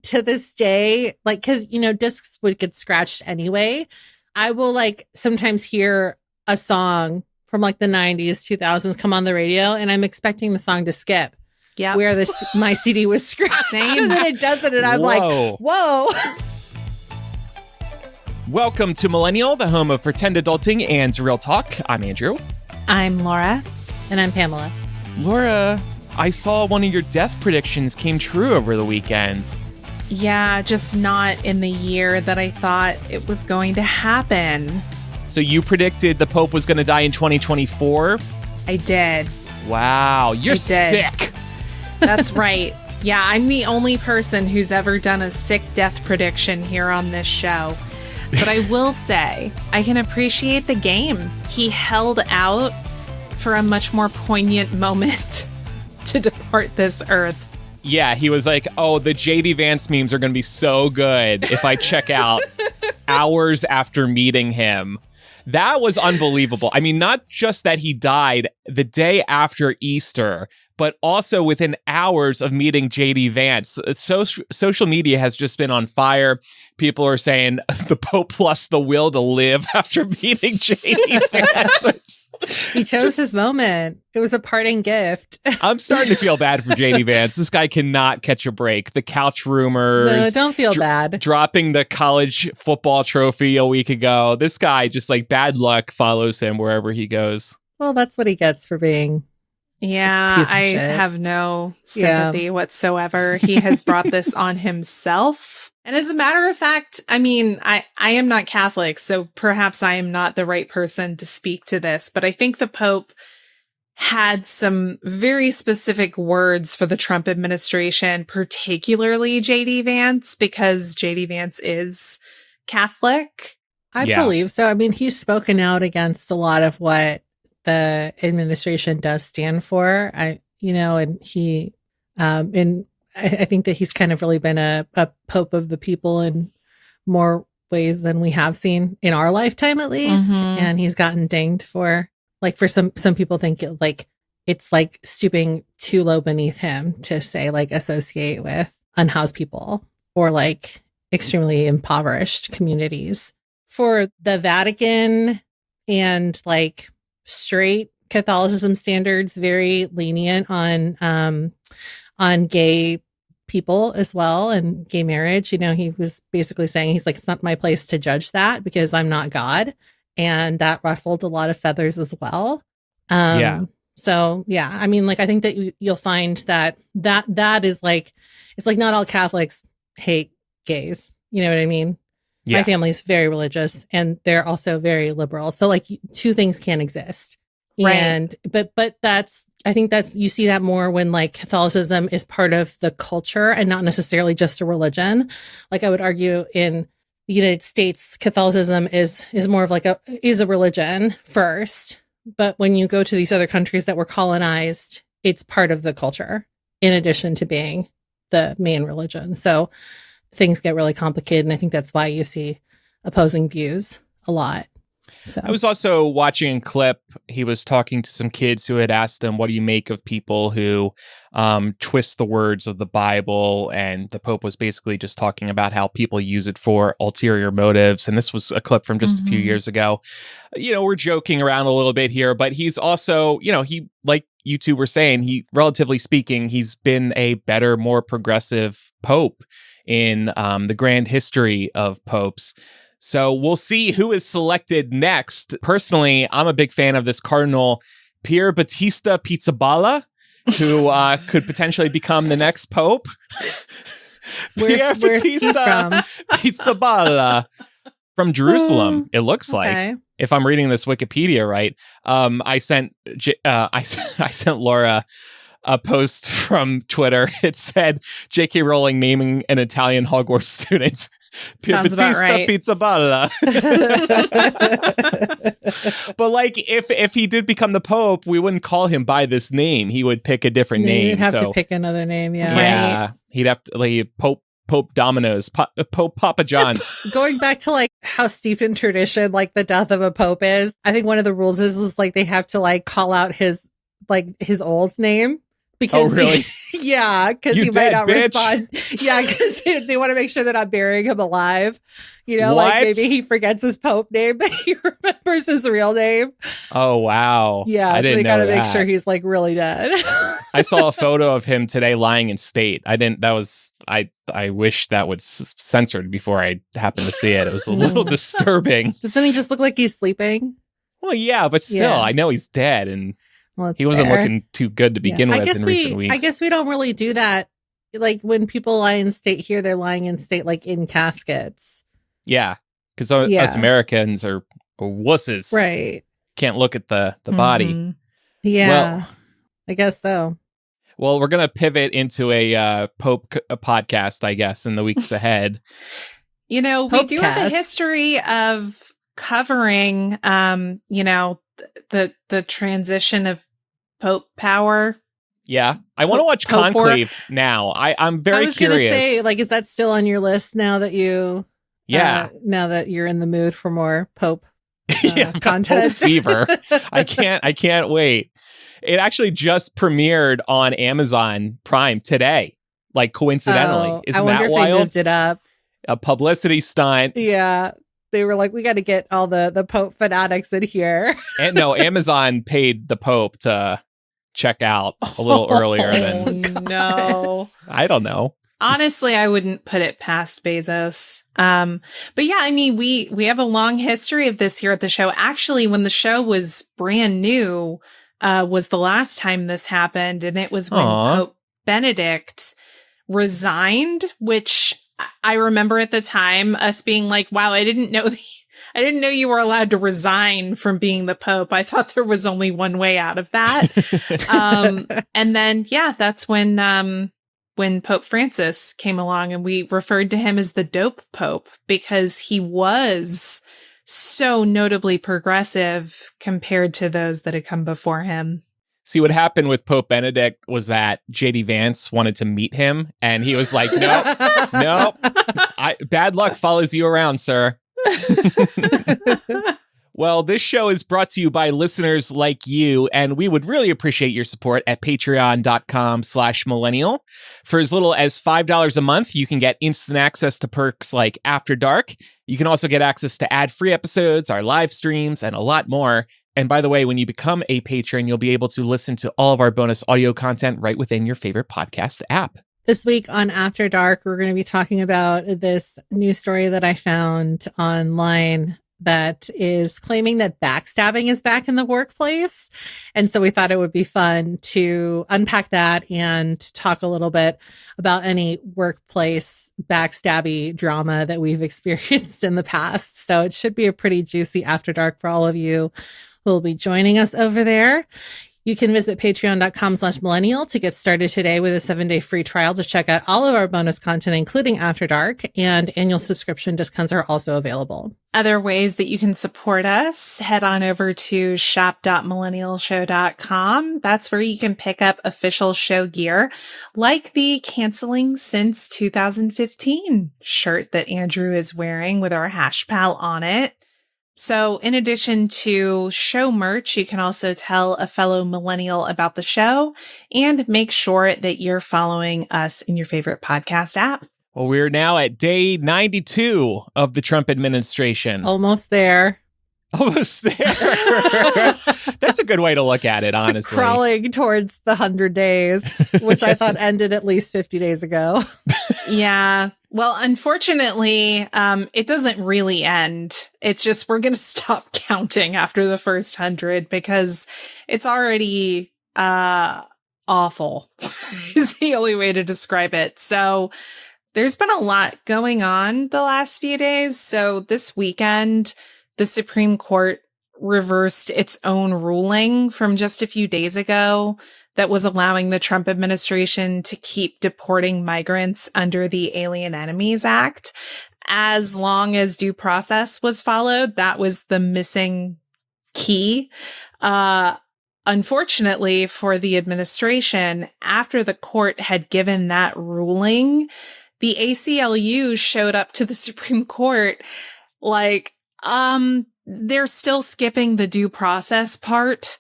to this day, like, because, discs would get scratched anyway. I will like sometimes hear a song from like the 90s, 2000s come on the radio, and I'm expecting the song to skip. Yeah, where my CD was scratched. Same. And then it doesn't, and I'm like, whoa. Welcome to Millennial, the home of pretend adulting and real talk. I'm Andrew. I'm Laura. And I'm Pamela. Laura, I saw one of your death predictions came true over the weekend. Yeah, just not in the year that I thought it was going to happen. So you predicted the Pope was going to die in 2024? I did. Wow, you're sick. That's right. Yeah, I'm the only person who's ever done a sick death prediction here on this show. But I will say, I can appreciate the game. He held out for a much more poignant moment to depart this earth. Yeah, he was like, oh, the JD Vance memes are going to be so good if I check out hours after meeting him. That was unbelievable. I mean, not just that he died the day after Easter, but also within hours of meeting JD Vance. Social media has just been on fire. People are saying the Pope lost the will to live after meeting JD Vance. He chose his moment. It was a parting gift. I'm starting to feel bad for JD Vance. This guy cannot catch a break. The couch rumors. No, don't feel bad. Dropping the college football trophy a week ago. This guy, just like bad luck, follows him wherever he goes. Well, that's what he gets for being. Yeah, I have no sympathy whatsoever. He has brought this on himself. And as a matter of fact, I mean, I am not Catholic, so perhaps I am not the right person to speak to this, but I think the Pope had some very specific words for the Trump administration, particularly JD Vance, because JD Vance is Catholic. I believe so. I mean, he's spoken out against a lot of what the administration does stand for. And he, I think that he's kind of really been a Pope of the people in more ways than we have seen in our lifetime, at least. Mm-hmm. And he's gotten dinged for some people think it's like stooping too low beneath him to say like associate with unhoused people or like extremely impoverished communities. For the Vatican and like straight Catholicism standards, very lenient on gay people as well and gay marriage. He was basically saying, he's like, it's not my place to judge that because I'm not God. And that ruffled a lot of feathers as well. So yeah, I mean, like, I think that you'll find that is like, it's like not all Catholics hate gays. You know what I mean? Yeah. My family's very religious and they're also very liberal. So like two things can't exist. Right. And, but I think you see that more when like Catholicism is part of the culture and not necessarily just a religion. Like I would argue in the United States, Catholicism is more of like a religion first. But when you go to these other countries that were colonized, it's part of the culture in addition to being the main religion. So things get really complicated. And I think that's why you see opposing views a lot. So I was also watching a clip. He was talking to some kids who had asked him, what do you make of people who twist the words of the Bible? And the Pope was basically just talking about how people use it for ulterior motives. And this was a clip from just a few years ago. We're joking around a little bit here, but he's also, he, like you two were saying, relatively speaking, he's been a better, more progressive Pope in the grand history of popes. So we'll see who is selected next. Personally, I'm a big fan of this Cardinal Pier Battista Pizzaballa, who could potentially become the next Pope. Pier Battista Pizzaballa from Jerusalem. It looks like, if I'm reading this Wikipedia right. I sent Laura a post from Twitter. It said J.K. Rowling naming an Italian Hogwarts student Sounds about right. Pizzaballa. But like, if he did become the Pope, we wouldn't call him by this name. He would pick a different name. He'd have to pick another name. Yeah. Right. He'd have to like Pope Domino's, Pope Papa John's. Going back to like how steeped in tradition, like the death of a Pope is, I think one of the rules is like they have to like call out his old name Because oh, really? Because he might not respond. Yeah, because they want to make sure they're not burying him alive. Like maybe he forgets his Pope name, but he remembers his real name. Oh, wow. Yeah, so they gotta make sure he's like really dead. I saw a photo of him today lying in state. I wish that was censored before I happened to see it. It was a little disturbing. Doesn't he just look like he's sleeping? Well, yeah, but still, I know he's dead, and he wasn't looking too good to begin with in recent weeks. I guess we don't really do that. Like when people lie in state here, they're lying in state like in caskets. Yeah, because us Americans are wusses. Right. Can't look at the body. Yeah, well, I guess so. Well, we're going to pivot into a Pope podcast, I guess, in the weeks ahead. We do have a history of covering, the transition of Pope power. Yeah. I want to watch Conclave now. I'm very curious. I was going to say, like, is that still on your list now that you... Yeah. Now that you're in the mood for more Pope content. Pope fever. I can't wait. It actually just premiered on Amazon Prime today. Like coincidentally. Isn't that wild? I wonder if they moved it up. A publicity stunt. Yeah. They were like, we got to get all the Pope fanatics in here. And no, Amazon paid the Pope to check out a little earlier than. No. I don't know. Honestly, I wouldn't put it past Bezos. But yeah, I mean, we have a long history of this here at the show. Actually, when the show was brand new, was the last time this happened. And it was when Pope Benedict resigned, which I remember at the time us being like, wow, I didn't know you were allowed to resign from being the Pope. I thought there was only one way out of that. And then, that's when Pope Francis came along, and we referred to him as the dope Pope because he was so notably progressive compared to those that had come before him. See, what happened with Pope Benedict was that J.D. Vance wanted to meet him, and he was like, nope, bad luck follows you around, sir. Well, this show is brought to you by listeners like you, and we would really appreciate your support at patreon.com/millennial. For as little as $5 a month, you can get instant access to perks like After Dark. You can also get access to ad-free episodes, our live streams, and a lot more. And by the way, when you become a patron, you'll be able to listen to all of our bonus audio content right within your favorite podcast app. This week on After Dark, we're going to be talking about this news story that I found online that is claiming that backstabbing is back in the workplace. And so we thought it would be fun to unpack that and talk a little bit about any workplace backstabby drama that we've experienced in the past. So it should be a pretty juicy After Dark for all of you who will be joining us over there. You can visit patreon.com/millennial to get started today with a 7-day free trial to check out all of our bonus content, including After Dark, and annual subscription discounts are also available. Other ways that you can support us, head on over to shop.millennialshow.com. That's where you can pick up official show gear, like the Canceling Since 2015 shirt that Andrew is wearing with our #pal on it. So in addition to show merch, you can also tell a fellow millennial about the show and make sure that you're following us in your favorite podcast app. Well, we're now at day 92 of the Trump administration. Almost there. Almost there. That's a good way to look at it, honestly. It's crawling towards the 100 days, which I thought ended at least 50 days ago. Yeah. Well, unfortunately, it doesn't really end. It's just we're going to stop counting after the first 100 because it's already awful is the only way to describe it. So there's been a lot going on the last few days. So this weekend, the Supreme Court reversed its own ruling from just a few days ago that was allowing the Trump administration to keep deporting migrants under the Alien Enemies Act as long as due process was followed. That was the missing key. Unfortunately for the administration, after the court had given that ruling, the ACLU showed up to the Supreme Court like, they're still skipping the due process part.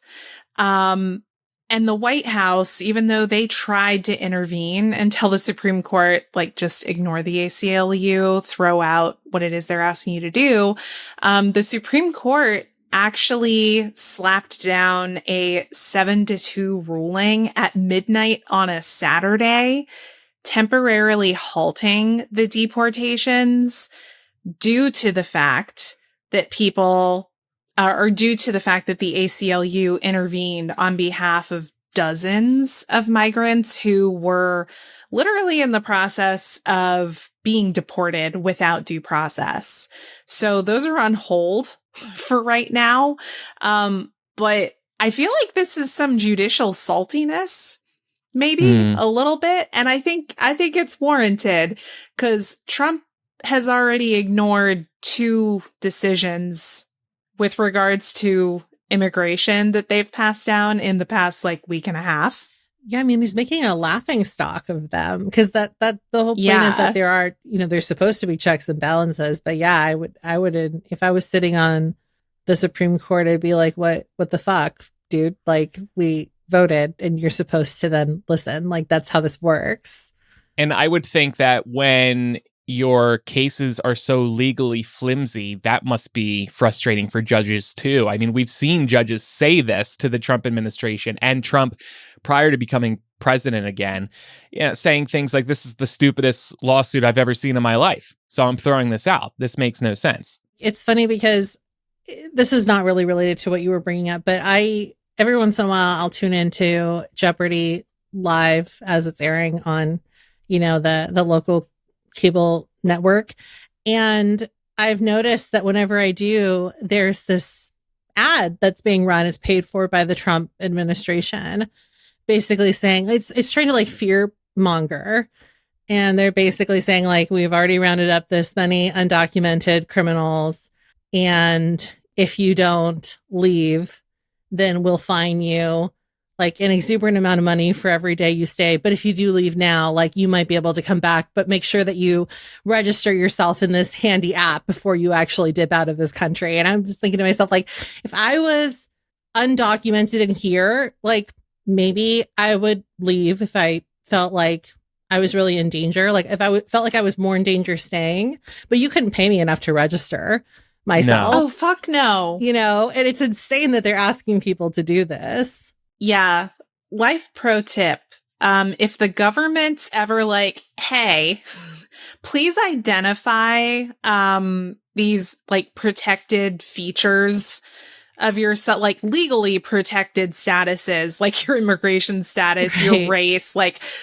And the White House, even though they tried to intervene and tell the Supreme Court, like, just ignore the ACLU, throw out what it is they're asking you to do, the Supreme Court actually slapped down a 7-2 ruling at midnight on a Saturday, temporarily halting the deportations due to the fact that due to the fact that the ACLU intervened on behalf of dozens of migrants who were literally in the process of being deported without due process. So those are on hold for right now. But I feel like this is some judicial saltiness, maybe a little bit. And I think it's warranted because Trump has already ignored 2 decisions with regards to immigration that they've passed down in the past week and a half. Yeah, I mean, he's making a laughing stock of them because that the whole point is that there are, there's supposed to be checks and balances. But yeah, I would if I was sitting on the Supreme Court, I'd be like, what the fuck, dude? Like, we voted and you're supposed to then listen. Like, that's how this works. And I would think that when your cases are so legally flimsy, that must be frustrating for judges too. I mean, we've seen judges say this to the Trump administration and Trump prior to becoming president again, saying things like, this is the stupidest lawsuit I've ever seen in my life, so I'm throwing this out. This makes no sense. It's funny because this is not really related to what you were bringing up, but every once in a while, I'll tune into Jeopardy live as it's airing on, the local cable network. And I've noticed that whenever I do, there's this ad that's being run. It's paid for by the Trump administration, basically saying it's trying to fear monger. And they're basically saying we've already rounded up this many undocumented criminals. And if you don't leave, then we'll fine you an exuberant amount of money for every day you stay. But if you do leave now, you might be able to come back, but make sure that you register yourself in this handy app before you actually dip out of this country. And I'm just thinking to myself, if I was undocumented in here, maybe I would leave if I felt like I was really in danger. If I felt like I was more in danger staying, but you couldn't pay me enough to register myself. No. Oh, fuck no. And it's insane that they're asking people to do this. Yeah. Life pro tip. If the government's ever hey, please identify these protected features of yourself, legally protected statuses, your immigration status, your race,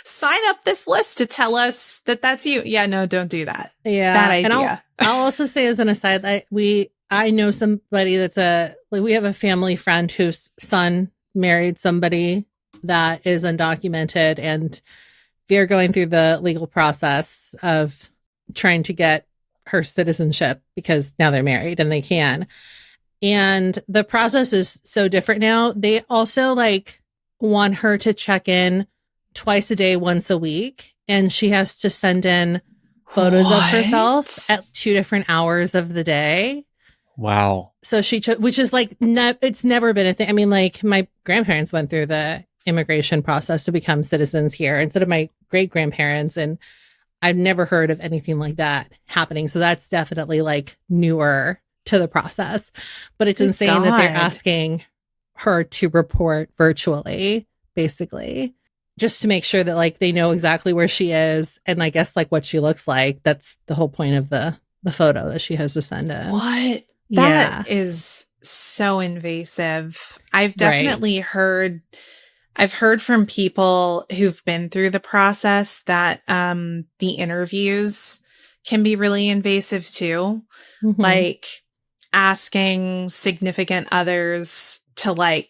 sign up this list to tell us that that's you. Yeah, no, don't do that. Yeah. Bad idea. And I'll also say as an aside, I know somebody that's we have a family friend whose son married somebody that is undocumented, and they're going through the legal process of trying to get her citizenship because now they're married and they can. And the process is so different now. They also want her to check in twice a day, once a week. And she has to send in photos of herself at 2 different hours of the day. Wow. So which is it's never been a thing. I mean, my grandparents went through the immigration process to become citizens here instead of my great grandparents. And I've never heard of anything like that happening. So that's definitely newer to the process, but it's insane that they're asking her to report virtually, basically, just to make sure that they know exactly where she is. And I guess what she looks like. That's the whole point of the photo that she has to send in. What? That is so invasive. I've definitely heard from people who've been through the process that the interviews can be really invasive too. Mm-hmm. Asking significant others to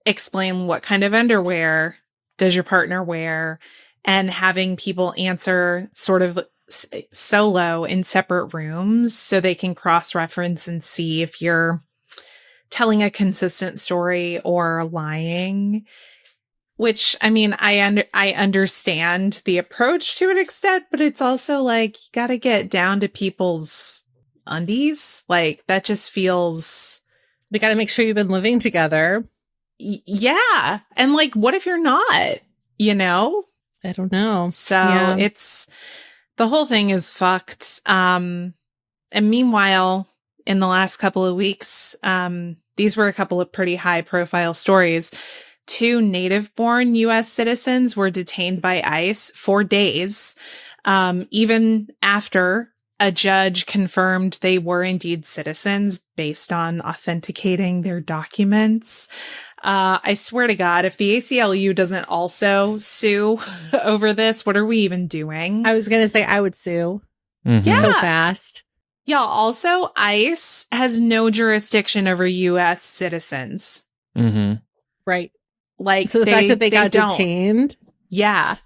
explain what kind of underwear does your partner wear, and having people answer sort of solo in separate rooms so they can cross-reference and see if you're telling a consistent story or lying. Which, I mean, I understand the approach to an extent, but it's also you gotta get down to people's undies. That just feels... They gotta make sure you've been living together. Yeah. And like, what if you're not, you know? I don't know. So the whole thing is fucked. And meanwhile, in the last couple of weeks, these were a couple of pretty high profile stories. 2 native-born U.S. citizens were detained by ICE for days, even after a judge confirmed they were indeed citizens based on authenticating their documents. I swear to God, if the ACLU doesn't also sue over this, what are we even doing? I was going to say I would sue. Yeah. So fast. Yeah. Also, ICE has no jurisdiction over U.S. citizens. Right. Like, so the fact that they got detained. Yeah.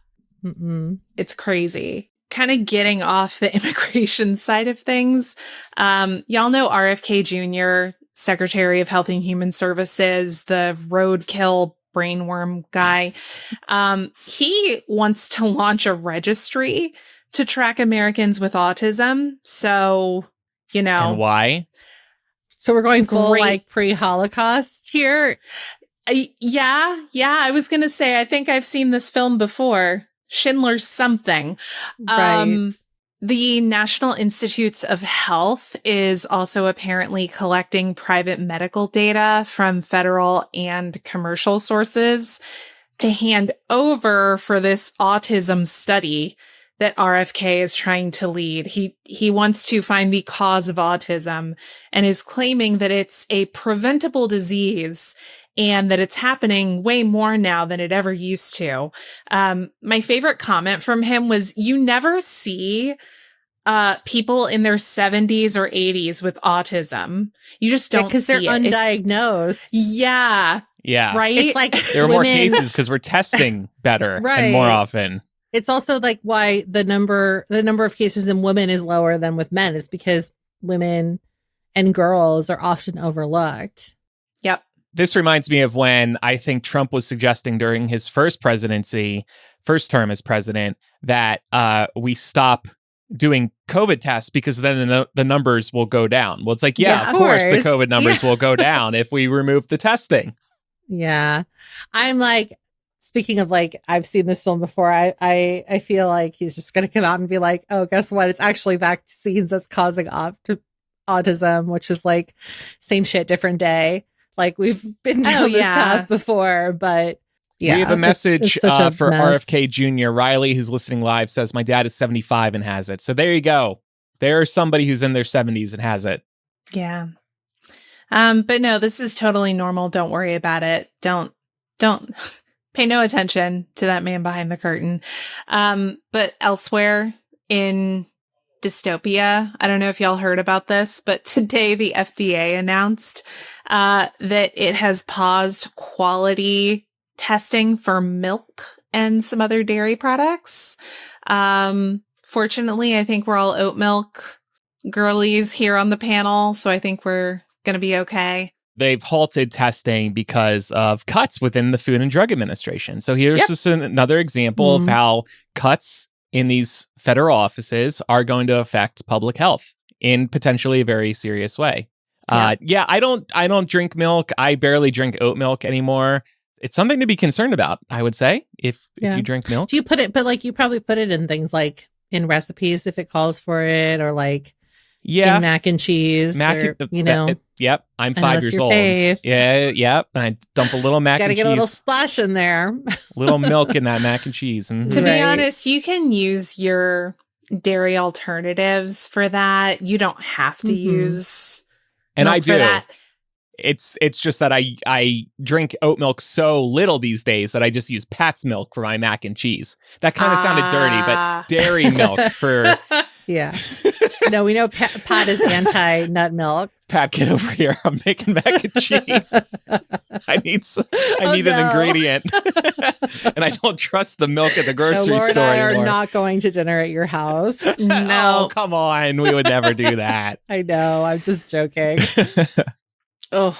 It's crazy. Kind of getting off the immigration side of things. Y'all know RFK Jr., Secretary of Health and Human Services, the roadkill brainworm guy. He wants to launch a registry to track Americans with autism. So, you know. And why? So we're going full like pre-Holocaust here. Yeah. I was going to say, I think I've seen this film before. Schindler's Something. Right. The National Institutes of Health is also apparently collecting private medical data from federal and commercial sources to hand over for this autism study that RFK is trying to lead. He wants to find the cause of autism and is claiming that it's a preventable disease and that it's happening way more now than it ever used to. My favorite comment from him was, you never see people in their 70s or 80s with autism. You just don't see it. Because they're undiagnosed. Yeah. Right? It's like there are more cases because we're testing better and more often. It's also like why the number of cases in women is lower than with men is because women and girls are often overlooked. Yep. This reminds me of when I think Trump was suggesting during his first term as president, that we stop doing COVID tests because then the numbers will go down. Well, it's like, of course the COVID numbers will go down if we remove the testing. Yeah. I'm like, speaking of like, I've seen this film before. I feel like he's just going to come out and be like, oh, guess what? It's actually vaccines that's causing autism, which is like same shit, different day. Like we've been down this path before, but yeah. We have a message for mess. RFK Jr. Riley, who's listening live, says, my dad is 75 and has it. So there you go. There's somebody who's in their 70s and has it. Yeah. But no, this is totally normal. Don't worry about it. Don't pay no attention to that man behind the curtain. But elsewhere in dystopia, I don't know if y'all heard about this, but today the FDA announced that it has paused quality testing for milk and some other dairy products. Fortunately, I think we're all oat milk girlies here on the panel, so I think we're going to be okay. They've halted testing because of cuts within the Food and Drug Administration. So here's just another example of how cuts in these federal offices are going to affect public health in potentially a very serious way. I don't drink milk. I barely drink oat milk anymore. It's something to be concerned about, I would say, if you drink milk. Do you put it, but like you probably put it in things like in recipes if it calls for it, or like in mac and cheese, Yep, I'm 5 years old. Yep. I dump a little mac and cheese. Gotta get a little splash in there. Little milk in that mac and cheese. To be honest, you can use your dairy alternatives for that. You don't have to use and milk I do. For that. It's just that I drink oat milk so little these days that I just use Pat's milk for my mac and cheese. That kind of sounded dirty, but dairy milk for... Yeah. No, we know Pat is anti-nut milk. Pat, get over here. I'm making mac and cheese. I need an ingredient. And I don't trust the milk at the grocery store and I anymore. are not going to dinner at your house. No. Oh, come on. We would never do that. I know. I'm just joking. Oh,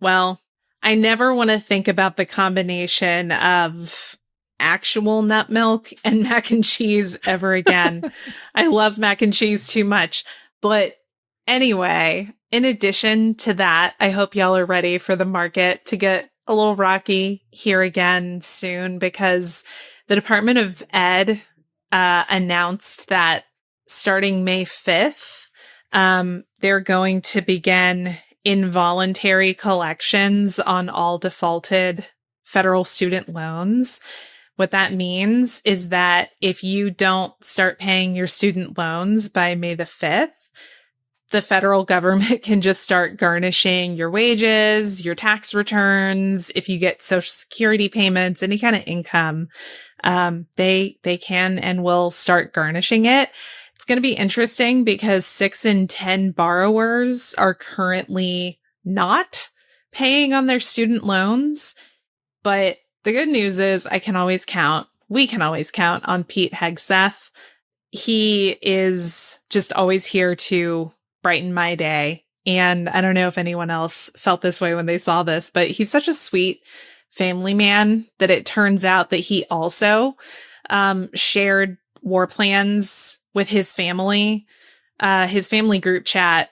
well, I never want to think about the combination of actual nut milk and mac and cheese ever again. I love mac and cheese too much. But anyway, in addition to that, I hope y'all are ready for the market to get a a little rocky here again soon because the Department of Ed announced that starting May 5th, they're going to begin involuntary collections on all defaulted federal student loans. What that means is that if you don't start paying your student loans by May the 5th, the federal government can just start garnishing your wages, your tax returns. If you get Social Security payments, any kind of income, they can and will start garnishing it. It's going to be interesting because 6 in 10 borrowers are currently not paying on their student loans. But the good news is we can always count on Pete Hegseth. He is just always here to brighten my day. And I don't know if anyone else felt this way when they saw this, but he's such a sweet family man that it turns out that he also shared war plans with his family group chat,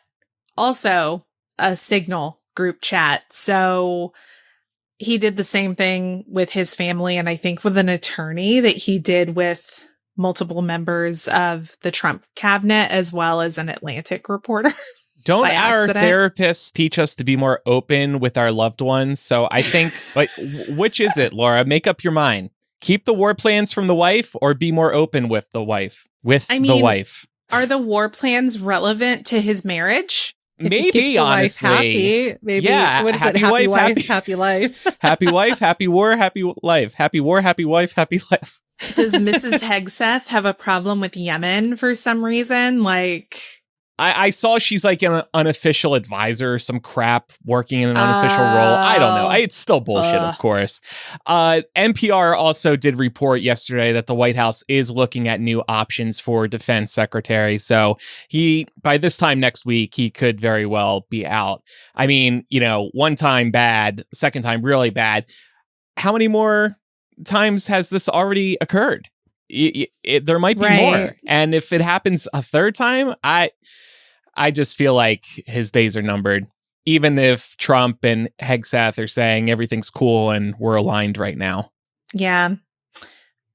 also a Signal group chat. So he did the same thing with his family, and I think with an attorney that he did with multiple members of the Trump cabinet, as well as an Atlantic reporter. Don't our therapists teach us to be more open with our loved ones? So I think, like, which is it, Laura? Make up your mind. Keep the war plans from the wife or be more open with the wife? The wife. Are the war plans relevant to his marriage? Maybe, honestly. Happy, maybe. Yeah, what is happy it? Happy wife, happy life. Happy wife, happy war, happy life. Happy war, happy wife, happy life. Does Mrs. Hegseth have a problem with Yemen for some reason? Like, I saw she's like an unofficial advisor, some crap, working in an unofficial role. I don't know. It's still bullshit, of course. NPR also did report yesterday that the White House is looking at new options for defense secretary. So by this time next week, he could very well be out. I mean, one time bad, second time really bad. How many more times has this already occurred? There might be more. And if it happens a third time, I just feel like his days are numbered, even if Trump and Hegseth are saying everything's cool and we're aligned right now. Yeah.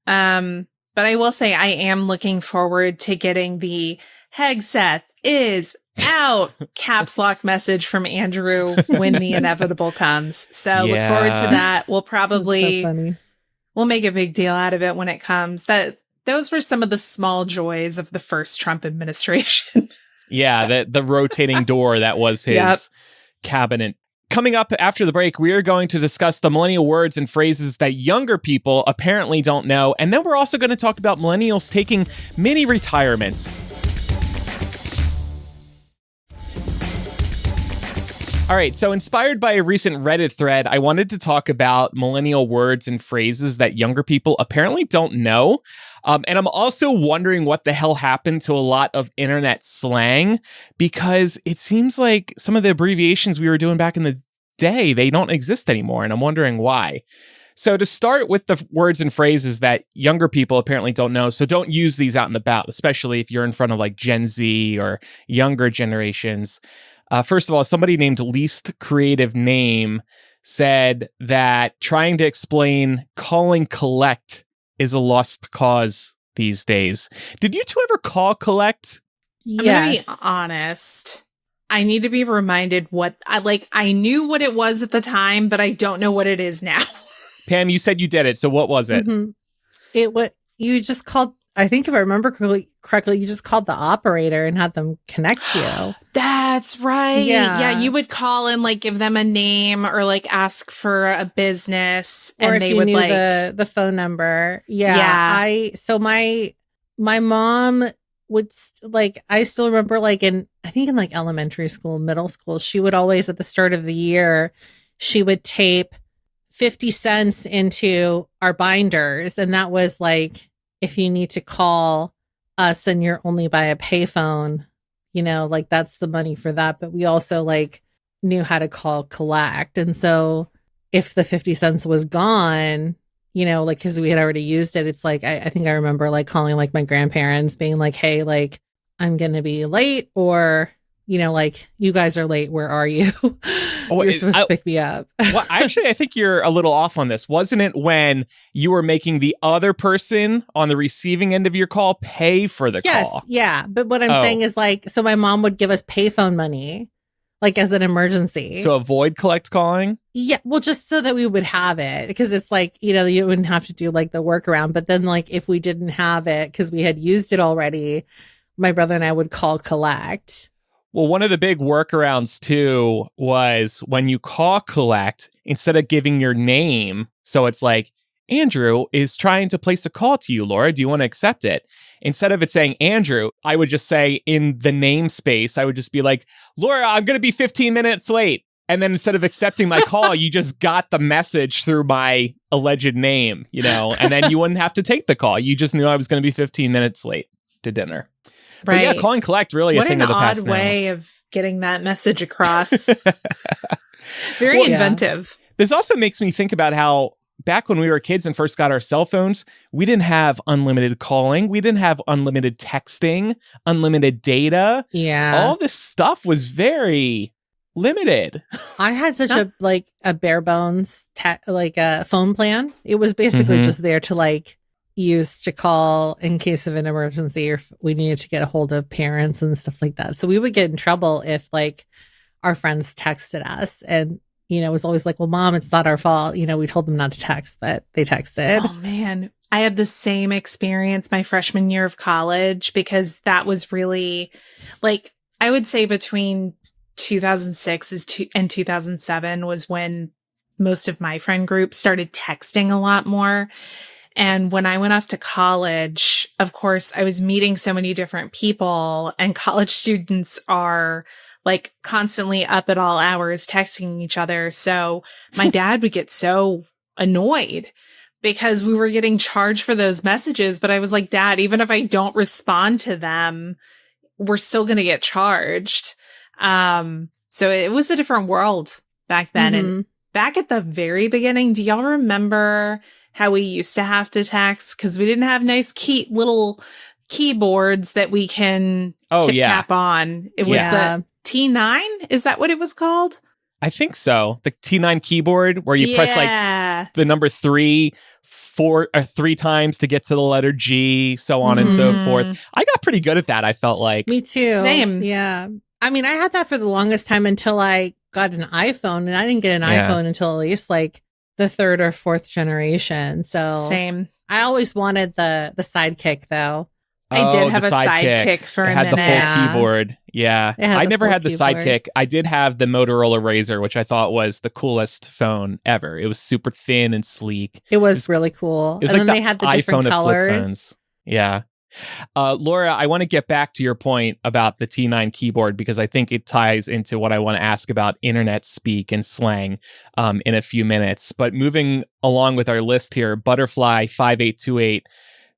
But I will say I am looking forward to getting the Hegseth is out caps lock message from Andrew when the inevitable comes. So look forward to that. We'll probably we'll make a big deal out of it when it comes. Those were some of the small joys of the first Trump administration. Yeah, the rotating door that was his cabinet. Coming up after the break, we are going to discuss the millennial words and phrases that younger people apparently don't know. And then we're also going to talk about millennials taking mini retirements. All right, so inspired by a recent Reddit thread, I wanted to talk about millennial words and phrases that younger people apparently don't know. And I'm also wondering what the hell happened to a lot of internet slang, because it seems like some of the abbreviations we were doing back in the day, they don't exist anymore. And I'm wondering why. So to start with the words and phrases that younger people apparently don't know, so don't use these out and about, especially if you're in front of like Gen Z or younger generations. First of all, somebody named Least Creative Name said that trying to explain calling collect is a lost cause these days. Did you two ever call collect? Yes. I'm going to be honest. I need to be reminded I knew what it was at the time, but I don't know what it is now. Pam, you said you did it. So what was it? Mm-hmm. You just called, I think if I remember correctly, you just called the operator and had them connect you. That's right. Yeah, you would call and like give them a name or like ask for a business, or and if they you would knew like the phone number. Yeah. So my mom would I still remember I think in like elementary school, middle school, she would always at the start of the year, she would tape 50 cents into our binders, and that was like, if you need to call us and you're only by a payphone, that's the money for that. But we also knew how to call collect. And so if the 50 cents was gone, because we had already used it, it's I think I remember calling my grandparents being like, hey, I'm going to be late, or you know, like, you guys are late. Where are you? You're supposed to pick me up. Well, actually, I think you're a little off on this. Wasn't it when you were making the other person on the receiving end of your call pay for the call? Yes. Yeah. But what I'm saying is, like, so my mom would give us payphone money, like, as an emergency. To avoid collect calling? Yeah. Well, just so that we would have it, because it's like, you know, you wouldn't have to do like the workaround. But then, like, if we didn't have it because we had used it already, my brother and I would call collect. Well, one of the big workarounds, too, was when you call collect, instead of giving your name, so it's like, Andrew is trying to place a call to you, Laura. Do you want to accept it? Instead of it saying Andrew, I would just say in the namespace, I would just be like, Laura, I'm going to be 15 minutes late. And then instead of accepting my call, you just got the message through my alleged name, you know, and then you wouldn't have to take the call. You just knew I was going to be 15 minutes late to dinner. But yeah, call and collect, really a thing of the past now. What an odd way of getting that message across. Very inventive. This also makes me think about how back when we were kids and first got our cell phones, we didn't have unlimited calling. We didn't have unlimited texting, unlimited data. Yeah. All this stuff was very limited. I had such a bare bones phone plan. It was basically just there to like use to call in case of an emergency, or if we needed to get a hold of parents and stuff like that. So we would get in trouble if like our friends texted us, and you know, it was always like, well, Mom, it's not our fault. You know, we told them not to text, but they texted. Oh man, I had the same experience my freshman year of college, because that was really, like, I would say between 2006 and 2007 was when most of my friend group started texting a lot more. And when I went off to college, of course, I was meeting so many different people, and college students are like constantly up at all hours texting each other. So my dad would get so annoyed because we were getting charged for those messages. But I was like, Dad, even if I don't respond to them, we're still going to get charged. So it was a different world back then. And back at the very beginning, do y'all remember how we used to have to text? Because we didn't have nice little keyboards that we can tap on. It was the T9. Is that what it was called? I think so. The T9 keyboard where you press like the number 3 times to get to the letter G, so on and so forth. I got pretty good at that, I felt like. Me too. Same. Yeah. I mean, I had that for the longest time until I got an iPhone, and I didn't get an iPhone until at least like the 3rd or 4th generation. So same. I always wanted the sidekick though. I did have a sidekick for a minute. It had the full keyboard. Yeah. I never had the sidekick. I did have the Motorola Razr, which I thought was the coolest phone ever. It was super thin and sleek. It was really cool. It was and like then they had the different iPhone colors. Of flip phones. Yeah. Laura, I want to get back to your point about the T9 keyboard, because I think it ties into what I want to ask about internet speak and slang in a few minutes. But moving along with our list here, Butterfly5828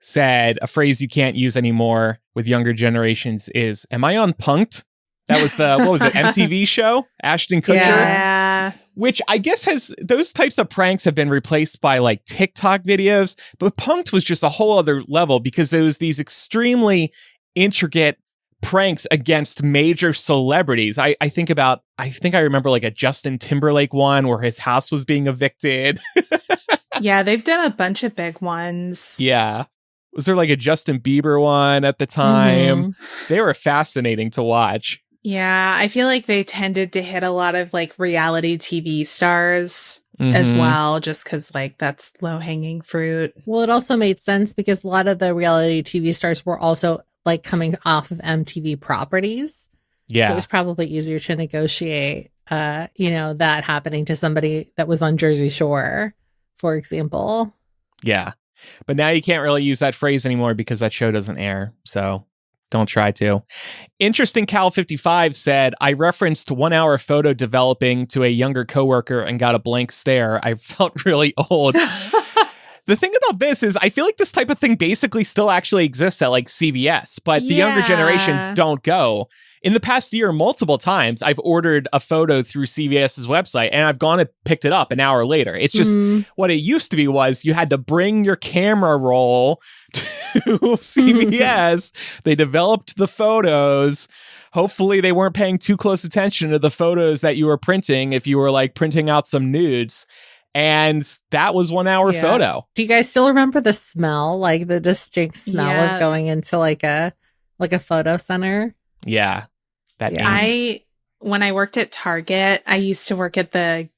said a phrase you can't use anymore with younger generations is, am I on Punk'd? That was the, what was it, MTV show? Ashton Kutcher? Yeah. Which I guess those types of pranks have been replaced by like TikTok videos, but Punk'd was just a whole other level because it was these extremely intricate pranks against major celebrities. I think I remember like a Justin Timberlake one where his house was being evicted. Yeah, they've done a bunch of big ones. Yeah. Was there like a Justin Bieber one at the time? They were fascinating to watch. Yeah, I feel like they tended to hit a lot of like reality TV stars as well, just because like that's low hanging fruit. Well, it also made sense because a lot of the reality TV stars were also like coming off of MTV properties. Yeah. So it was probably easier to negotiate, that happening to somebody that was on Jersey Shore, for example. Yeah. But now you can't really use that phrase anymore because that show doesn't air. So don't try to. Interesting Cal 55 said, I referenced 1 hour photo developing to a younger coworker and got a blank stare. I felt really old. The thing about this is I feel like this type of thing basically still actually exists at like CVS, but the younger generations don't go. In the past year, multiple times, I've ordered a photo through CVS's website and I've gone and picked it up an hour later. It's just what it used to be was you had to bring your camera roll to CVS. They developed the photos. hopefully they weren't paying too close attention to the photos that you were printing if you were like printing out some nudes. And that was 1 hour photo. Do you guys still remember the smell, like the distinct smell of going into like a photo center? Yeah. When I worked at Target, I used to work at the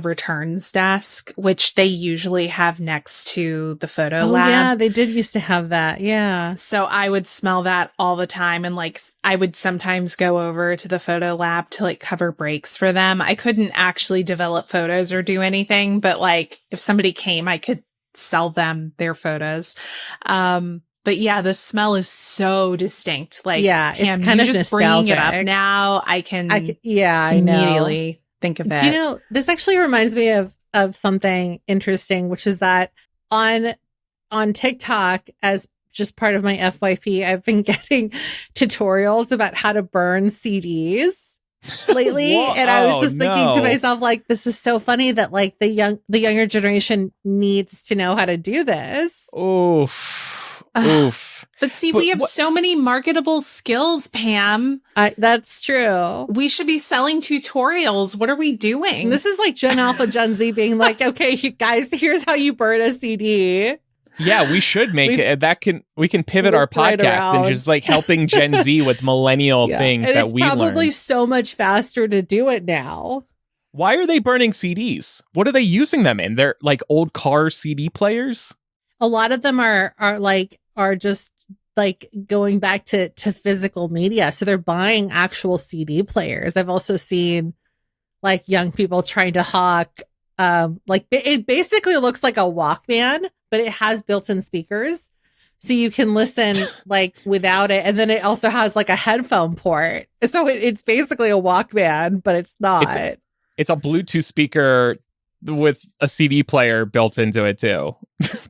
returns desk, which they usually have next to the photo lab. Yeah, they did used to have that. Yeah. So I would smell that all the time. And like, I would sometimes go over to the photo lab to like cover breaks for them. I couldn't actually develop photos or do anything, but like if somebody came, I could sell them their photos. But yeah, the smell is so distinct. Like, yeah, Pam, it's kind of just bringing it up now. I can immediately think of it. Do you know, this actually reminds me of something interesting, which is that on TikTok, as just part of my FYP, I've been getting tutorials about how to burn CDs lately. And I was just thinking to myself, like, this is so funny that like the younger generation needs to know how to do this. Oof. Oof. But see, we have so many marketable skills, Pam. That's true. We should be selling tutorials. What are we doing? This is like Gen Alpha, Gen Z being like, okay, guys, here's how you burn a CD. Yeah, we should make it. We can pivot our podcast and just like helping Gen Z with millennial things and that we learned. It's probably so much faster to do it now. Why are they burning CDs? What are they using them in? They're like old car CD players? A lot of them are just like going back to physical media. So they're buying actual CD players. I've also seen like young people trying to hawk, like it basically looks like a Walkman, but it has built-in speakers. So you can listen like without it. And then it also has like a headphone port. So it's basically a Walkman, but it's not. It's a Bluetooth speaker with a CD player built into it too.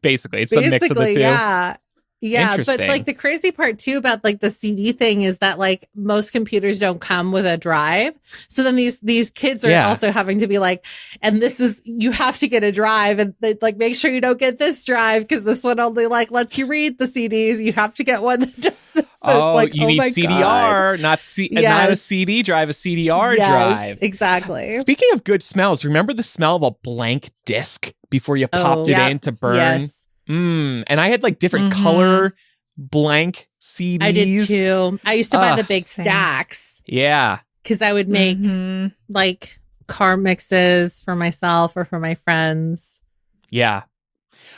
Basically, it's a mix of the two. Yeah, but like the crazy part too about like the CD thing is that like most computers don't come with a drive. So then these kids are also having to be like, and this is, you have to get a drive, and they like make sure you don't get this drive because this one only like lets you read the CDs. You have to get one that does this. So it's like, you need CDR, not a CD drive, a CDR drive. Exactly. Speaking of good smells, remember the smell of a blank disc before you popped it in to burn? Yes. And I had like different color blank CDs. I did too. I used to buy the big stacks. Yeah. Because I would make like car mixes for myself or for my friends. Yeah.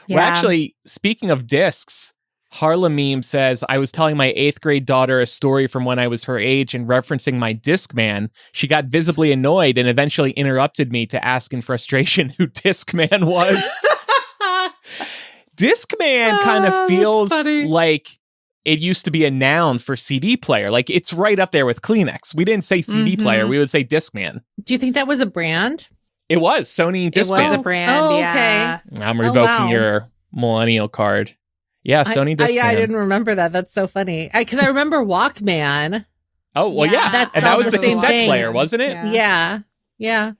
Well, actually, speaking of discs, Harlem Meme says, I was telling my 8th grade daughter a story from when I was her age and referencing my Discman. She got visibly annoyed and eventually interrupted me to ask in frustration who Discman was. Discman kind of feels like it used to be a noun for CD player. Like it's right up there with Kleenex. We didn't say CD player. We would say Discman. Do you think that was a brand? It was Sony Discman. It was a brand. Oh, okay. I'm revoking your millennial card. Yeah, Sony Discman. I didn't remember that. That's so funny. Because I remember Walkman. Oh, well, yeah. And that was the cassette player, wasn't it? Yeah.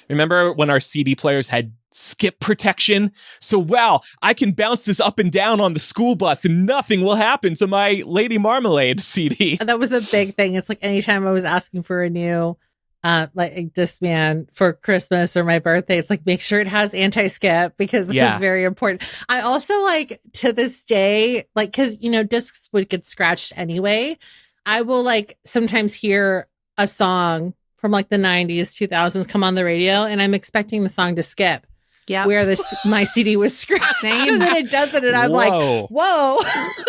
Remember when our CD players had skip protection? So, wow, I can bounce this up and down on the school bus and nothing will happen to my Lady Marmalade CD. That was a big thing. It's like anytime I was asking for a new like a Discman for Christmas or my birthday, it's like, make sure it has anti-skip because this is very important. I also like to this day, like, because, you know, discs would get scratched anyway. I will like sometimes hear a song from like the 90s, 2000s come on the radio and I'm expecting the song to skip. Yeah, where my CD was scratched, and then it doesn't, and I'm like, "Whoa!"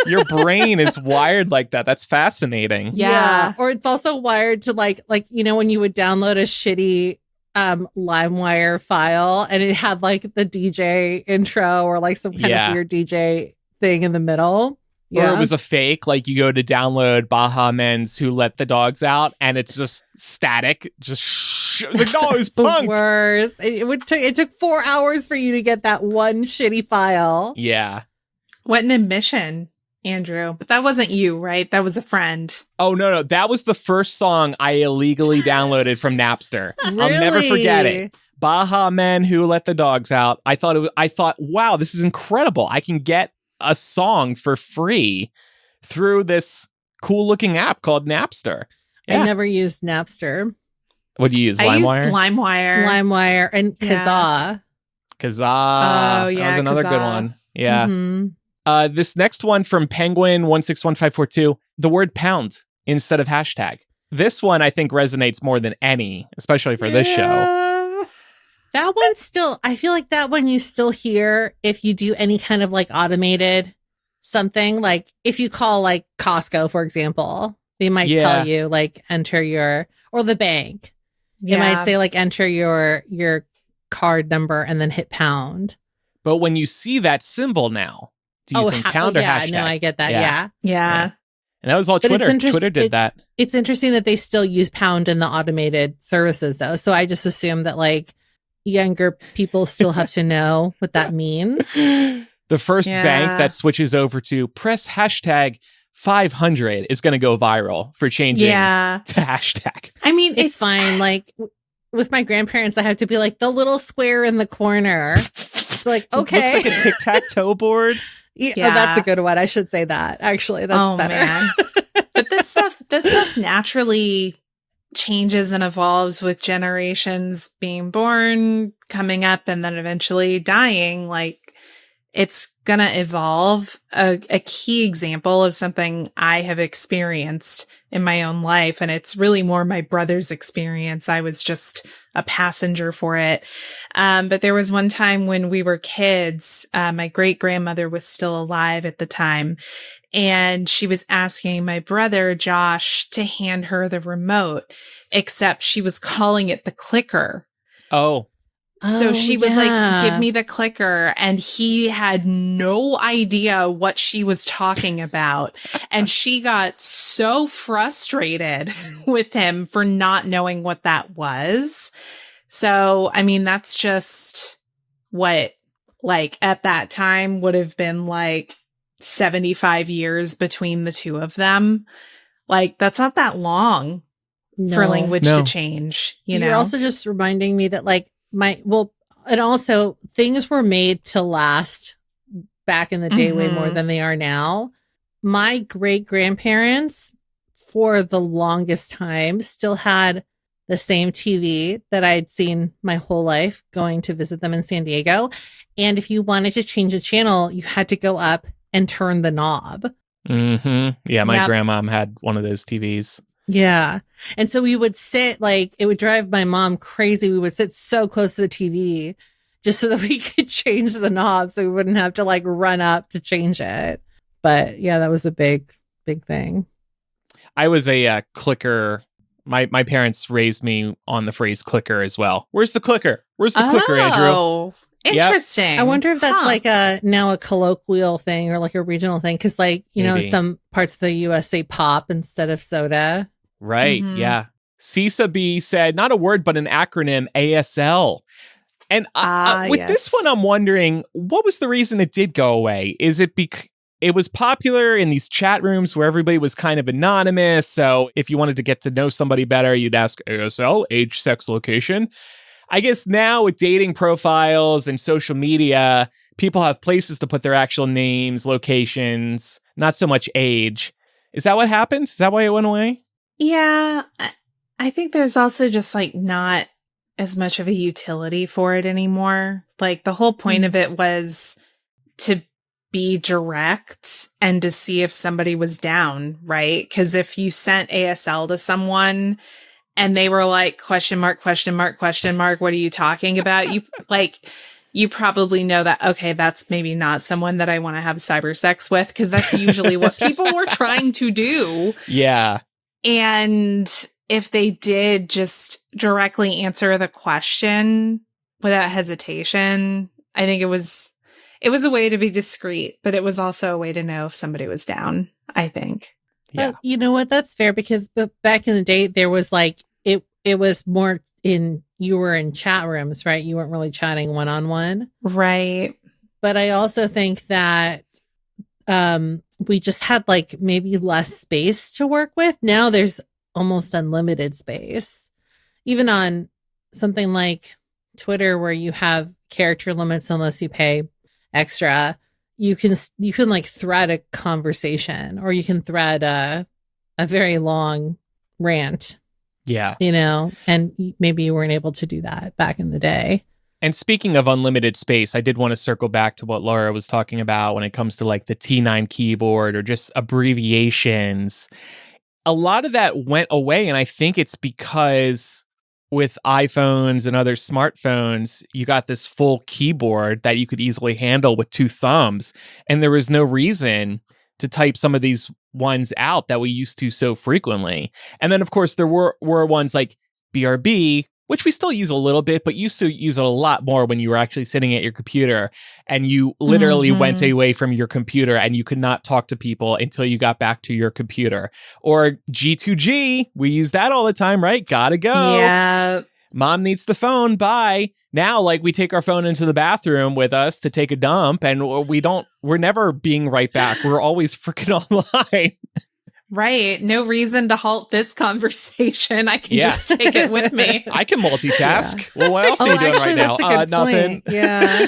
Your brain is wired like that. That's fascinating. Yeah, or it's also wired to like you know when you would download a shitty LimeWire file, and it had like the DJ intro or like some kind of weird DJ thing in the middle. Or it was a fake, like you go to download Baha Men's Who Let the Dogs Out, and it's just static, just like, no, it was punked. Worst. It took 4 hours for you to get that one shitty file. Yeah. What an admission, Andrew. But that wasn't you, right? That was a friend. Oh, no. That was the first song I illegally downloaded from Napster. Really? I'll never forget it. Baha Men Who Let the Dogs Out. I thought, wow, this is incredible. I can get a song for free through this cool looking app called Napster. I never used Napster. What do you use? LimeWire? I used LimeWire. LimeWire and Kazaa. Kazaa. Oh, yeah. That was another good one. Yeah. Mm-hmm. This next one from Penguin161542, the word pound instead of hashtag. This one I think resonates more than any, especially for this show. That one still, I feel like that one you still hear if you do any kind of like automated something. Like if you call like Costco, for example, they might tell you like enter your, or the bank. They might say like enter your card number and then hit pound. But when you see that symbol now, do you think pound or hashtag? No, I get that. Yeah. And that was all Twitter. Twitter did that. It's interesting that they still use pound in the automated services though. So I just assume that like younger people still have to know what that means. The first bank that switches over to press hashtag 500 is going to go viral for changing to hashtag. I mean, it's fine. Like with my grandparents, I have to be like the little square in the corner. It's like, okay. Looks like a tic-tac-toe board. Oh, that's a good one. I should say that. Actually, that's better. Man. But this stuff naturally changes and evolves with generations being born, coming up, and then eventually dying. Like, it's gonna evolve. A key example of something I have experienced in my own life, and it's really more my brother's experience. I was just a passenger for it. But there was one time when we were kids, my great grandmother was still alive at the time, and she was asking my brother, Josh, to hand her the remote, except she was calling it the clicker. Oh. So she was like, give me the clicker. And he had no idea what she was talking about. And she got so frustrated with him for not knowing what that was. So, I mean, that's just what, like, at that time would have been like 75 years between the two of them. Like, that's not that long for language to change, you know? You're also just reminding me that, like, and also things were made to last back in the day way more than they are now. My great grandparents, for the longest time, still had the same TV that I'd seen my whole life going to visit them in San Diego. And if you wanted to change the channel, you had to go up and turn the knob. Mm-hmm. Yeah, my grandmom had one of those TVs. Yeah. And so we would sit, like, it would drive my mom crazy. We would sit so close to the TV just so that we could change the knob so we wouldn't have to like run up to change it. But yeah, that was a big thing. I was a clicker. My parents raised me on the phrase clicker as well. Where's the clicker? Where's the clicker, Andrew? Oh, interesting. Yep. I wonder if that's like now a colloquial thing or like a regional thing. Cause like, you know, some parts of the US say pop instead of soda. Right. Mm-hmm. Yeah. Cisa B said, not a word, but an acronym, ASL. And with this one, I'm wondering, what was the reason it did go away? Is it because it was popular in these chat rooms where everybody was kind of anonymous? So if you wanted to get to know somebody better, you'd ask ASL, age, sex, location. I guess now with dating profiles and social media, people have places to put their actual names, locations, not so much age. Is that what happened? Is that why it went away? Yeah, I think there's also just like not as much of a utility for it anymore. Like the whole point of it was to be direct and to see if somebody was down, right? Because if you sent ASL to someone and they were like, question mark, what are you talking about? You probably know that, okay, that's maybe not someone that I want to have cyber sex with, because that's usually what people were trying to do. Yeah. And if they did just directly answer the question without hesitation, I think it was a way to be discreet, but it was also a way to know if somebody was down, I think. Yeah. You know what? That's fair, because back in the day, there was like, it was more you were in chat rooms, right? You weren't really chatting one-on-one. Right. But I also think that we just had like maybe less space to work with. Now there's almost unlimited space. Even on something like Twitter, where you have character limits unless you pay extra, you can like thread a conversation, or you can thread a very long rant. Yeah. And maybe you weren't able to do that back in the day. And speaking of unlimited space, I did want to circle back to what Laura was talking about when it comes to like the T9 keyboard or just abbreviations. A lot of that went away, and I think it's because with iPhones and other smartphones, you got this full keyboard that you could easily handle with 2 thumbs, and there was no reason to type some of these ones out that we used to so frequently. And then, of course, there were ones like BRB, which we still use a little bit, but used to use it a lot more when you were actually sitting at your computer and you literally went away from your computer and you could not talk to people until you got back to your computer. Or G2G, we use that all the time, right? Gotta go. Yeah. Mom needs the phone. Bye. Now, like, we take our phone into the bathroom with us to take a dump, and we're never being right back. We're always freaking online. Right. No reason to halt this conversation. I can just take it with me. I can multitask. Yeah. Well, what else are you doing right now? Nothing. Yeah.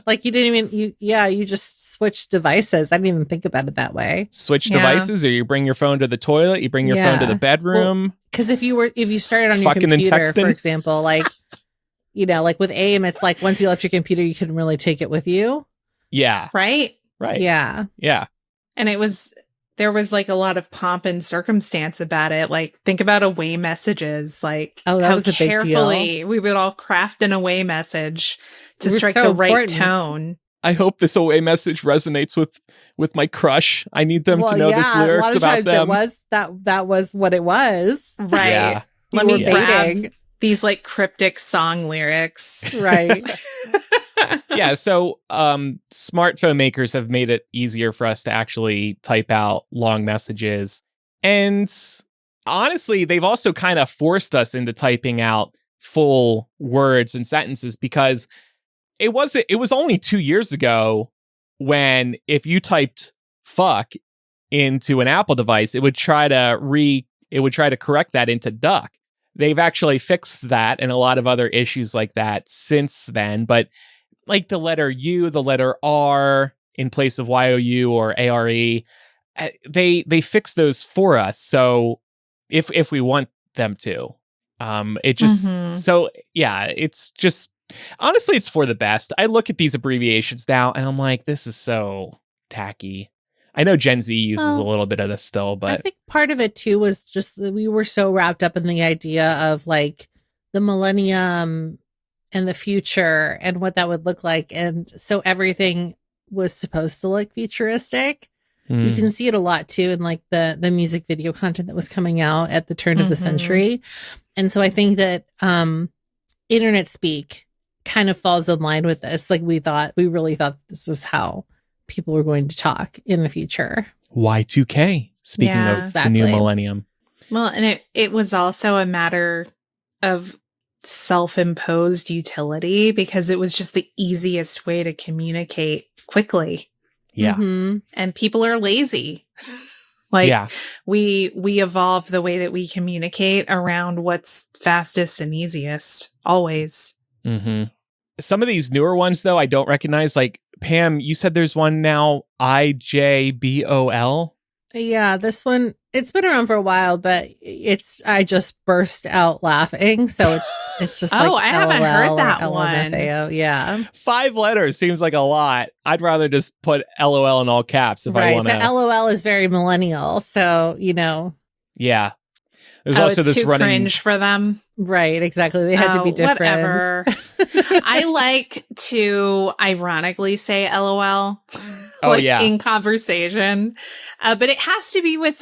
Like you didn't even, you just switched devices. I didn't even think about it that way. Switch devices, or you bring your phone to the toilet, you bring your phone to the bedroom. Because if you started on your computer, for example, like, like with AIM, it's like once you left your computer, you couldn't really take it with you. Yeah. Right. Yeah. Yeah. And there was like a lot of pomp and circumstance about it. Like, think about away messages. Like, that was a big deal. We would all craft an away message to strike the right tone. I hope this away message resonates with my crush. I need them to know this lyrics about them. That was what it was. Right. Yeah. Let me grab these like cryptic song lyrics. Right. Yeah, so smartphone makers have made it easier for us to actually type out long messages. And honestly, they've also kind of forced us into typing out full words and sentences, because it was only 2 years ago when if you typed fuck into an Apple device, it would try to correct that into duck. They've actually fixed that and a lot of other issues like that since then, but like the letter U, the letter R in place of YOU or ARE, they fix those for us. So if we want them to, it just, so yeah, it's just, honestly, it's for the best. I look at these abbreviations now and I'm like, this is so tacky. I know Gen Z uses a little bit of this still, but I think part of it too was just that we were so wrapped up in the idea of like the millennium and the future and what that would look like. And so everything was supposed to look futuristic. You can see it a lot too in like the music video content that was coming out at the turn of the century. And so I think that internet speak kind of falls in line with this. Like we really thought this was how people were going to talk in the future. Y2K, speaking of the new millennium. Well, and it was also a matter of self-imposed utility because it was just the easiest way to communicate quickly. Yeah. And people are lazy. Like we evolve the way that we communicate around what's fastest and easiest always. Some of these newer ones though, I don't recognize. Like Pam, you said there's one now, IJBOL. Yeah, this one, it's been around for a while, but I just burst out laughing. So it's just like, I haven't heard that one. Yeah. 5 letters seems like a lot. I'd rather just put LOL in all caps if I want to. The LOL is very millennial. So, Yeah. There's also it's this too cringe for them. Right, exactly. They had to be different. Whatever. I like to ironically say LOL in conversation. But it has to be with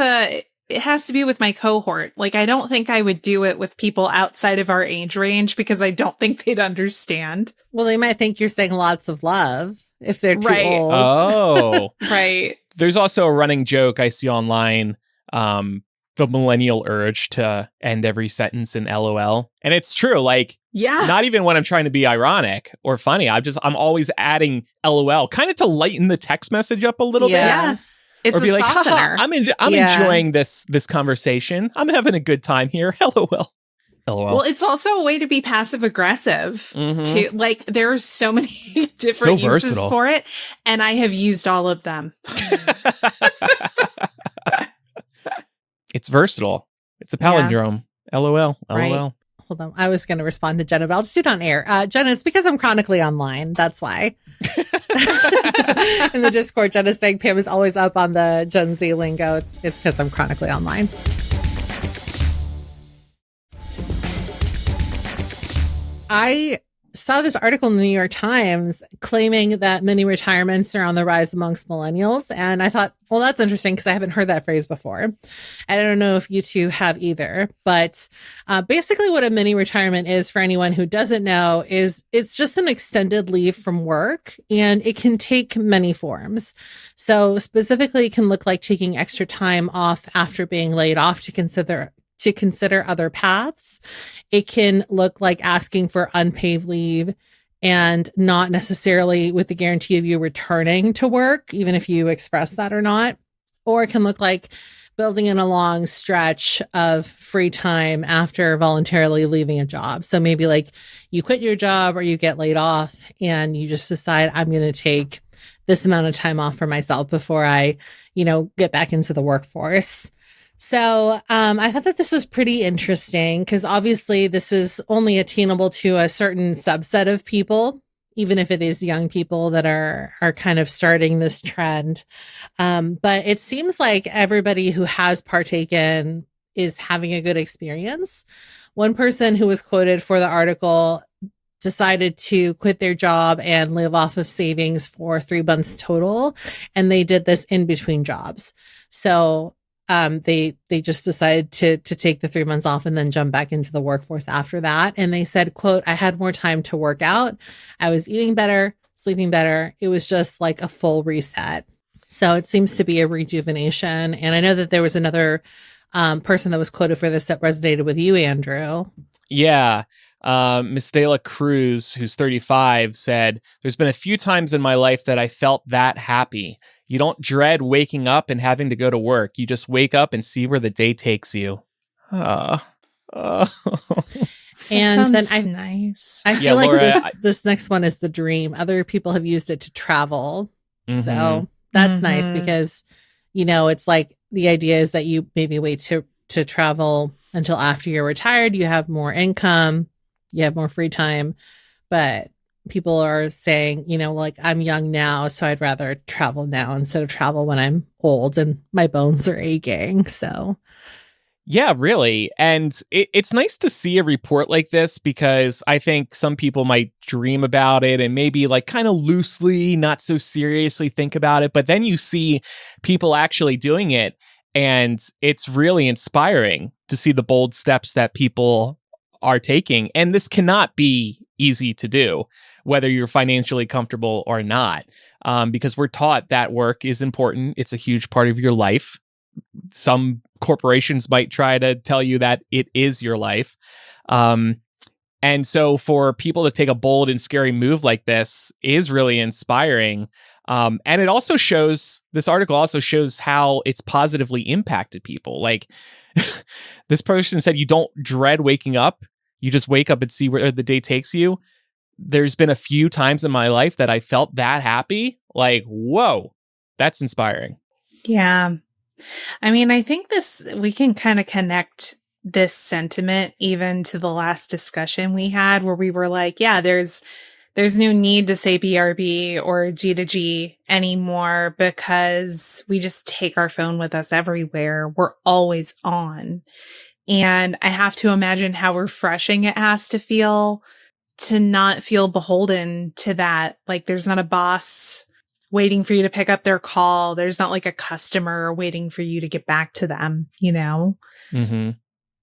my cohort. Like, I don't think I would do it with people outside of our age range because I don't think they'd understand. Well, they might think you're saying lots of love if they're too old. Oh. Right. There's also a running joke I see online, the millennial urge to end every sentence in LOL. And it's true. Like, not even when I'm trying to be ironic or funny. I'm always adding LOL kind of to lighten the text message up a little bit. Yeah. It's or be a like, softener. I'm enjoying this conversation. I'm having a good time here. LOL. Well, it's also a way to be passive aggressive. To like, there are so many different uses for it, and I have used all of them. It's versatile. It's a palindrome. Yeah. LOL. Right. LOL. Hold on. I was going to respond to Jenna, but I'll just do it on air. Jenna, it's because I'm chronically online. That's why. In the Discord, Jenna's saying Pam is always up on the Gen Z lingo. It's because I'm chronically online. I saw this article in the New York Times claiming that many retirements are on the rise amongst millennials. And I thought, well, that's interesting because I haven't heard that phrase before. And I don't know if you two have either. But basically what a mini retirement is, for anyone who doesn't know, is it's just an extended leave from work, and it can take many forms. So specifically, it can look like taking extra time off after being laid off to consider other paths. It can look like asking for unpaid leave and not necessarily with the guarantee of you returning to work, even if you express that or not. Or it can look like building in a long stretch of free time after voluntarily leaving a job. So maybe like you quit your job or you get laid off and you just decide, I'm going to take this amount of time off for myself before I, get back into the workforce. So I thought that this was pretty interesting because obviously this is only attainable to a certain subset of people, even if it is young people that are kind of starting this trend. But it seems like everybody who has partaken is having a good experience. One person who was quoted for the article decided to quit their job and live off of savings for 3 months total. And they did this in between jobs. So they just decided to take the 3 months off and then jump back into the workforce after that. And they said, quote, I had more time to work out. I was eating better, sleeping better. It was just like a full reset. So it seems to be a rejuvenation. And I know that there was another person that was quoted for this that resonated with you, Andrew. Yeah. Miss Dela Cruz, who's 35, said, there's been a few times in my life that I felt that happy. You don't dread waking up and having to go to work. You just wake up and see where the day takes you. And then nice. I feel like Laura, this next one is the dream. Other people have used it to travel. Mm-hmm. So that's nice because, it's like the idea is that you maybe wait to travel until after you're retired. You have more income, you have more free time, but people are saying, like I'm young now, so I'd rather travel now instead of travel when I'm old and my bones are aching. So yeah, really. And it's nice to see a report like this because I think some people might dream about it and maybe like kind of loosely, not so seriously think about it. But then you see people actually doing it, and it's really inspiring to see the bold steps that people are taking. And this cannot be easy to do, whether you're financially comfortable or not, because we're taught that work is important. It's a huge part of your life. Some corporations might try to tell you that it is your life. And so for people to take a bold and scary move like this is really inspiring. And it also shows, this article also shows how it's positively impacted people. Like this person said, you don't dread waking up. You just wake up and see where the day takes you. There's been a few times in my life that I felt that happy. Like, whoa, that's inspiring. Yeah. I mean, I think we can kind of connect this sentiment even to the last discussion we had where we were like, yeah, there's no need to say BRB or G to G anymore because we just take our phone with us everywhere. We're always on. And I have to imagine how refreshing it has to feel to not feel beholden to that. Like there's not a boss waiting for you to pick up their call. There's not like a customer waiting for you to get back to them, Mm-hmm.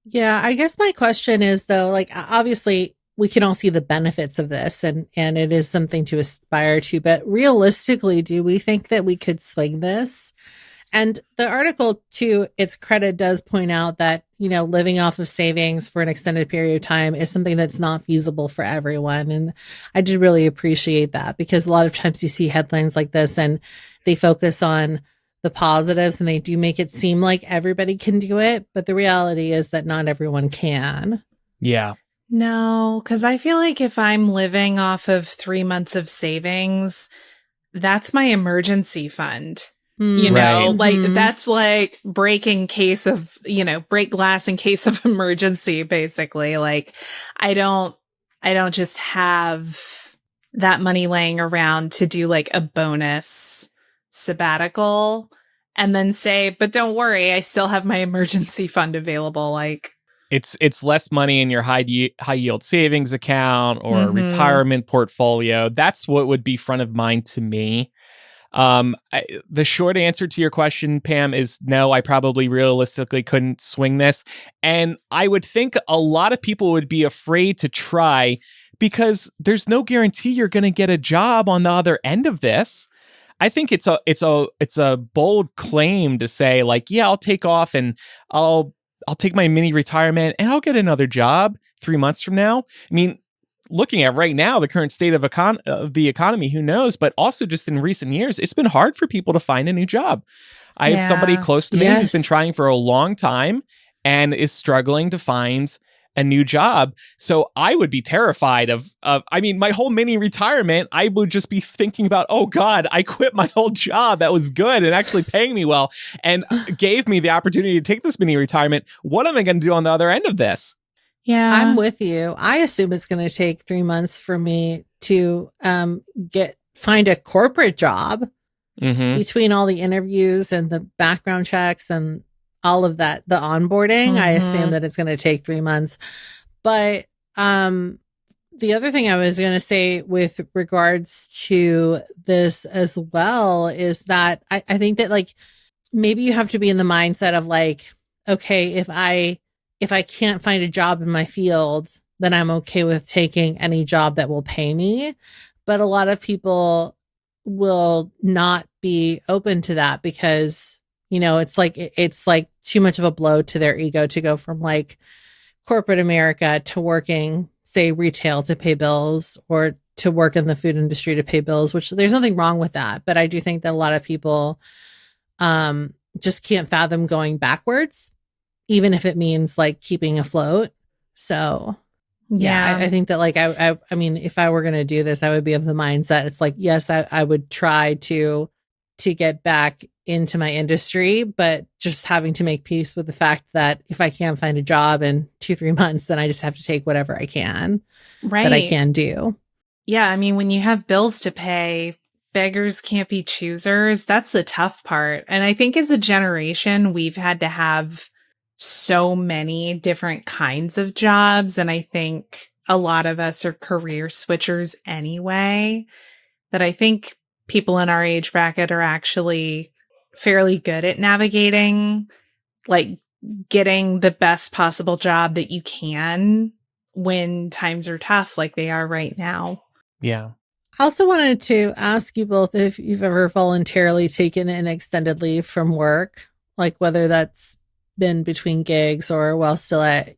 Yeah, I guess my question is though, like obviously we can all see the benefits of this and it is something to aspire to, but realistically, do we think that we could swing this? And the article, to its credit, does point out that, living off of savings for an extended period of time is something that's not feasible for everyone. And I did really appreciate that because a lot of times you see headlines like this and they focus on the positives and they do make it seem like everybody can do it. But the reality is that not everyone can. Yeah. No, because I feel like if I'm living off of 3 months of savings, that's my emergency fund. You know, right. like that's like break glass in case of emergency, basically. Like I don't just have that money laying around to do like a bonus sabbatical and then say, but don't worry, I still have my emergency fund available. Like it's less money in your high yield savings account or retirement portfolio. That's what would be front of mind to me. The short answer to your question, Pam, is no, I probably realistically couldn't swing this. And I would think a lot of people would be afraid to try because there's no guarantee you're going to get a job on the other end of this. I think it's a bold claim to say like, yeah, I'll take off and I'll take my mini retirement and I'll get another job 3 months from now. I mean, looking at right now, the current state of the economy, who knows? But also just in recent years, it's been hard for people to find a new job. I have somebody close to me who's been trying for a long time and is struggling to find a new job. So I would be terrified of I mean, my whole mini retirement, I would just be thinking about, oh God, I quit my old job that was good and actually paying me well and gave me the opportunity to take this mini retirement. What am I going to do on the other end of this? Yeah, I'm with you. I assume it's going to take 3 months for me to find a corporate job between all the interviews and the background checks and all of that, the onboarding. I assume that it's going to take 3 months. But the other thing I was going to say with regards to this as well is that I think that like maybe you have to be in the mindset of like, okay, if I can't find a job in my field, then I'm okay with taking any job that will pay me. But a lot of people will not be open to that because, you know, it's like too much of a blow to their ego to go from like corporate America to working, say, retail to pay bills or to work in the food industry to pay bills, which there's nothing wrong with that. But I do think that a lot of people just can't fathom going backwards, even if it means like keeping afloat. So yeah, I think that like, I mean, if I were going to do this, I would be of the mindset. It's like, yes, I would try to get back into my industry, but just having to make peace with the fact that if I can't find a job in 2-3 months, then I just have to take whatever I can that I can do. Yeah. I mean, when you have bills to pay, beggars can't be choosers. That's the tough part. And I think as a generation, we've had to have so many different kinds of jobs. And I think a lot of us are career switchers anyway, that I think people in our age bracket are actually fairly good at navigating, like getting the best possible job that you can when times are tough like they are right now. Yeah. I also wanted to ask you both if you've ever voluntarily taken an extended leave from work, like whether that's been between gigs or while still at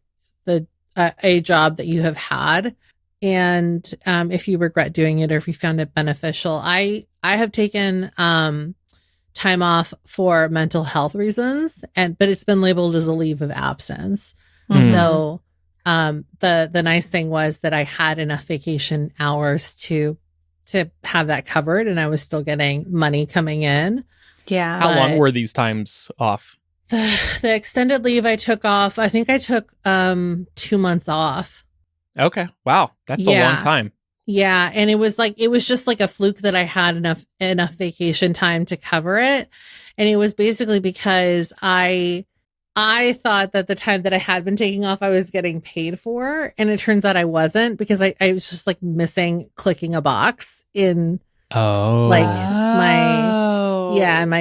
a job that you have had, and if you regret doing it or if you found it beneficial. I have taken time off for mental health reasons, but it's been labeled as a leave of absence. So the nice thing was that I had enough vacation hours to have that covered, and I was still getting money coming in. Yeah. How long were these times off? The extended leave I took off, I think I took 2 months off. Okay. Wow. That's a long time. Yeah. And it was just like a fluke that I had enough vacation time to cover it. And it was basically because I thought that the time that I had been taking off, I was getting paid for. And it turns out I wasn't, because I was just like missing clicking a box in my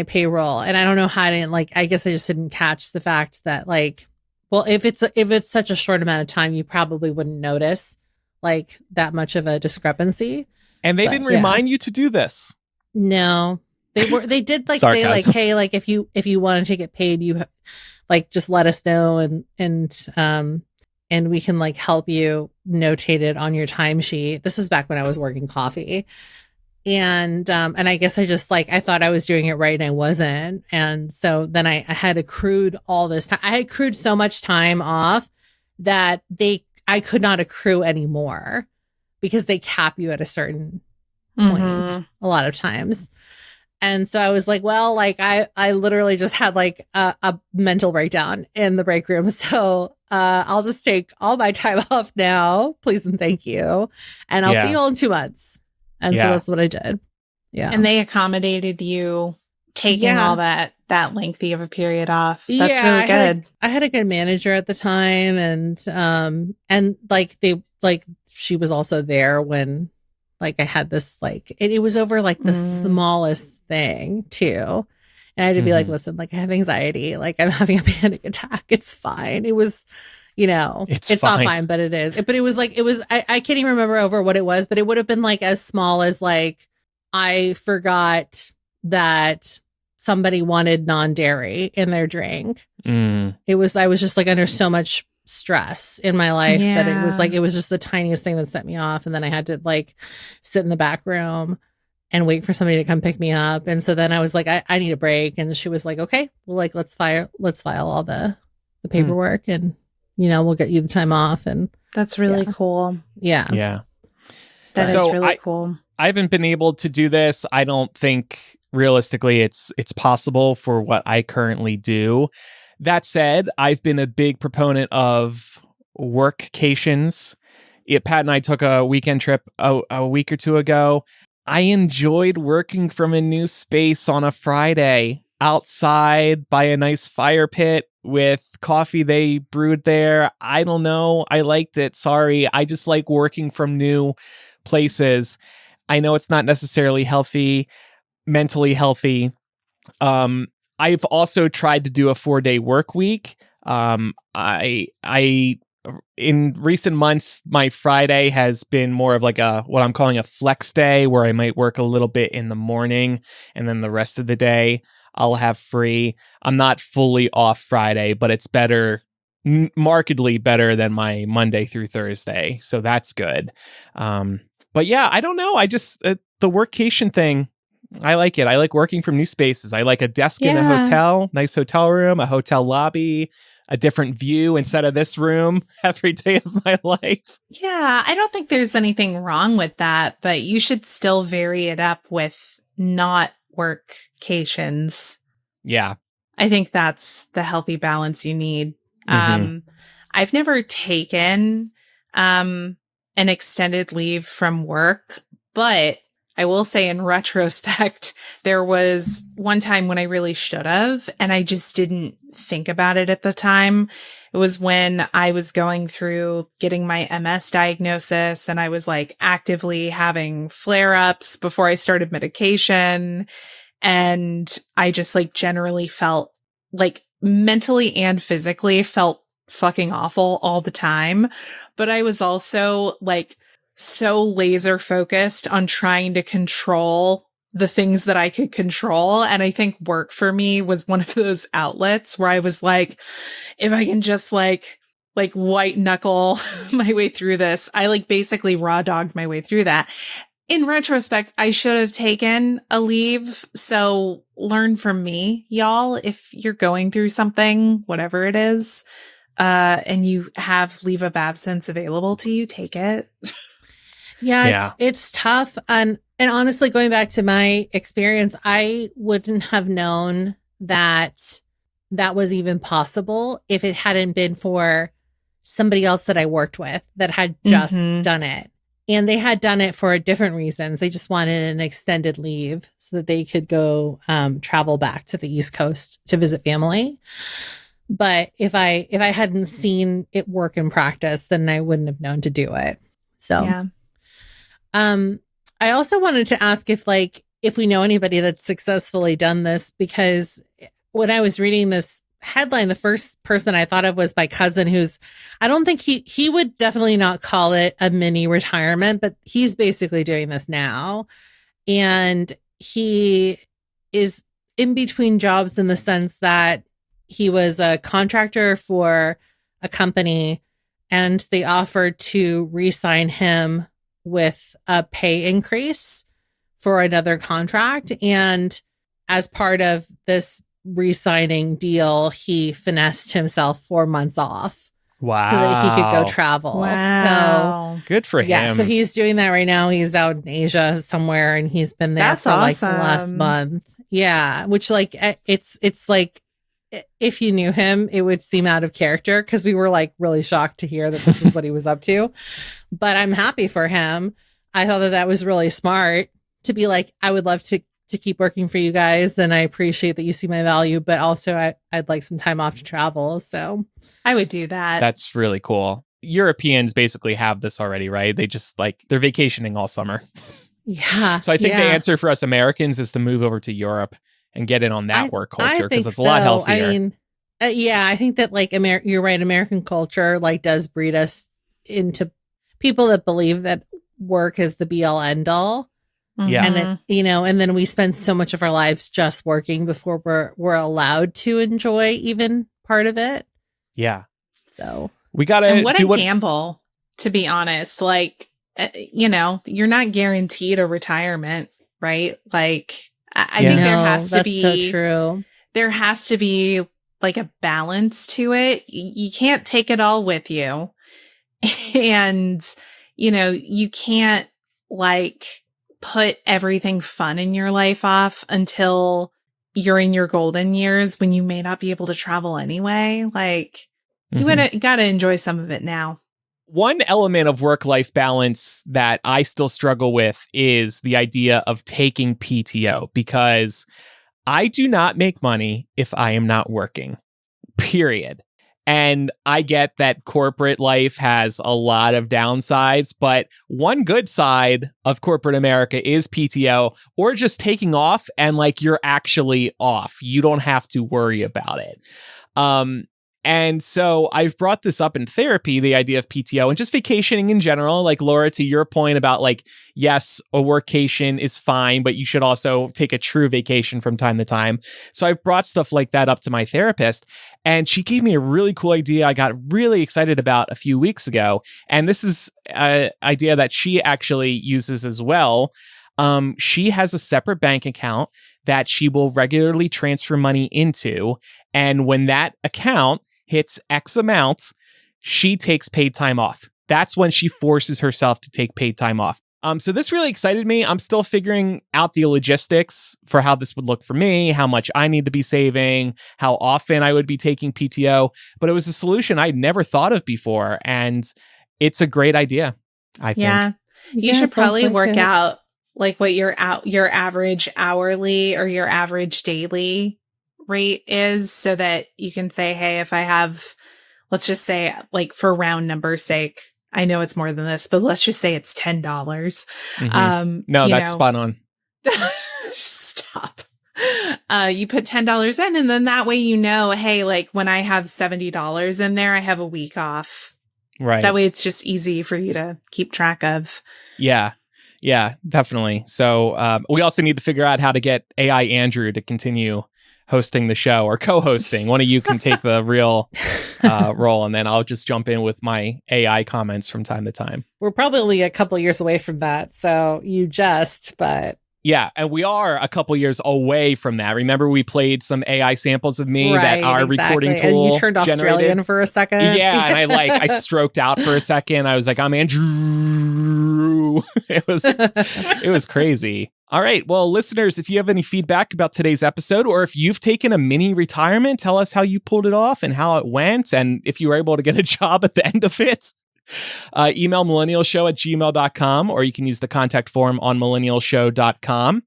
payroll. And I don't know how I didn't I guess I just didn't catch the fact that like, well, if it's such a short amount of time, you probably wouldn't notice like that much of a discrepancy. And they didn't remind you to do this. No, they did like say like, hey, like if you want to take it paid, you like just let us know and we can like help you notate it on your timesheet. This was back when I was working coffee. And I guess I just I thought I was doing it right and I wasn't. And so then I had accrued all this time. I had accrued so much time off that I could not accrue anymore because they cap you at a certain point a lot of times. And so I was like, well, like I literally just had like a mental breakdown in the break room. So I'll just take all my time off now. Please and thank you. And I'll see you all in 2 months. And so that's what I did. Yeah. And they accommodated you taking all that lengthy of a period off. That's really good. I had a good manager at the time, and like she was also there when like I had this like it was over like the smallest thing too. And I had to be like, listen, like I have anxiety, like I'm having a panic attack. It's fine. It was, it's not fine, but it is. But it was like I can't even remember over what it was, but it would have been like as small as like I forgot that somebody wanted non-dairy in their drink. I was just like under so much stress in my life that it was just the tiniest thing that set me off. And then I had to like sit in the back room and wait for somebody to come pick me up. And so then I was like, I need a break. And she was like, okay, well, like, let's file all the paperwork and, we'll get you the time off. And that's really cool. Yeah. Yeah. That is really cool. I haven't been able to do this. I don't think realistically it's possible for what I currently do. That said, I've been a big proponent of workcations. Pat and I took a weekend trip a week or two ago. I enjoyed working from a new space on a Friday outside by a nice fire pit with coffee they brewed there. I don't know. I liked it. Sorry. I just like working from new places. I know it's not necessarily healthy, mentally healthy. I've also tried to do a 4-day work week. I in recent months, my Friday has been more of like what I'm calling a flex day, where I might work a little bit in the morning and then the rest of the day I'll have free. I'm not fully off Friday, but it's better, markedly better than my Monday through Thursday. So that's good. But yeah, I don't know. I just, the workcation thing, I like it. I like working from new spaces. I like a desk in a hotel, nice hotel room, a hotel lobby, a different view instead of this room every day of my life. Yeah, I don't think there's anything wrong with that, but you should still vary it up with not workcations. Yeah. I think that's the healthy balance you need. I've never taken an extended leave from work, but I will say in retrospect, there was one time when I really should have, and I just didn't think about it at the time. It was when I was going through getting my MS diagnosis, and I was like actively having flare-ups before I started medication. And I just like generally felt like mentally and physically felt fucking awful all the time. But I was also like so laser focused on trying to control the things that I could control. And I think work for me was one of those outlets where I was like, if I can just like white knuckle my way through this, I like basically raw dogged my way through that. In retrospect, I should have taken a leave. So learn from me, y'all. If you're going through something, whatever it is, and you have leave of absence available to you, take it. Yeah, it's tough. And honestly, going back to my experience, I wouldn't have known that was even possible if it hadn't been for somebody else that I worked with that had just done it. And they had done it for different reasons. They just wanted an extended leave so that they could go travel back to the East Coast to visit family. But if I hadn't seen it work in practice, then I wouldn't have known to do it. So yeah. I also wanted to ask if we know anybody that's successfully done this, because when I was reading this headline, the first person I thought of was my cousin, who's, I don't think he would definitely not call it a mini retirement, but he's basically doing this now. And he is in between jobs in the sense that he was a contractor for a company and they offered to re-sign him with a pay increase for another contract. And as part of this re-signing deal, he finessed himself 4 months off. Wow. So that he could go travel. Wow. So good for him. Yeah. So he's doing that right now. He's out in Asia somewhere and he's been there for like the last month. Yeah, which like it's like if you knew him, it would seem out of character because we were like really shocked to hear that this is what he was up to. But I'm happy for him. I thought that was really smart to be like, I would love to keep working for you guys, and I appreciate that you see my value, but also I'd like some time off to travel. So I would do that. That's really cool. Europeans basically have this already, right? They just like they're vacationing all summer. Yeah. So I think the answer for us Americans is to move over to Europe and get in on that work culture because it's a lot healthier. I mean, I think that like you're right. American culture like does breed us into people that believe that work is the be all end all. Yeah. And it, and then we spend so much of our lives just working before we're allowed to enjoy even part of it. Yeah. So we got to what a gamble, to be honest. Like, you're not guaranteed a retirement, right? Like, I think there has to be, so true. There has to be like a balance to it. You can't take it all with you. And, you can't like put everything fun in your life off until you're in your golden years when you may not be able to travel anyway. Like, you got to enjoy some of it now. One element of work-life balance that I still struggle with is the idea of taking PTO, because I do not make money if I am not working, period. And I get that corporate life has a lot of downsides, but one good side of corporate America is PTO, or just taking off and like you're actually off. You don't have to worry about it. And so I've brought this up in therapy, the idea of PTO and just vacationing in general. Like, Laura, to your point about like, yes, a workcation is fine, but you should also take a true vacation from time to time. So I've brought stuff like that up to my therapist, and she gave me a really cool idea I got really excited about a few weeks ago. And this is an idea that she actually uses as well. She has a separate bank account that she will regularly transfer money into. And when that account hits X amount, she takes paid time off. That's when she forces herself to take paid time off. So this really excited me. I'm still figuring out the logistics for how this would look for me, how much I need to be saving, how often I would be taking PTO. But it was a solution I'd never thought of before. And it's a great idea, I think. Yeah. You should probably work out like what your average hourly or your average daily rate is, so that you can say, hey, if I have, let's just say, like, for round number's sake, I know it's more than this, but let's just say it's $10. No, that's spot on. Stop. You put $10 in, and then that way, hey, like when I have $70 in there, I have a week off. Right. That way it's just easy for you to keep track of. Yeah. Yeah, definitely. So we also need to figure out how to get AI Andrew to continue hosting the show, or co-hosting. One of you can take the real role, and then I'll just jump in with my AI comments from time to time. We're probably only a couple years away from that, so but... Yeah, and we are a couple years away from that. Remember, we played some AI samples of me that our recording tool and you turned Australian generated for a second. Yeah, and I stroked out for a second. I was like, I'm Andrew. It was crazy. All right, well, listeners, if you have any feedback about today's episode, or if you've taken a mini retirement, tell us how you pulled it off and how it went, and if you were able to get a job at the end of it. Email millennialshow@gmail.com, or you can use the contact form on millennialshow.com.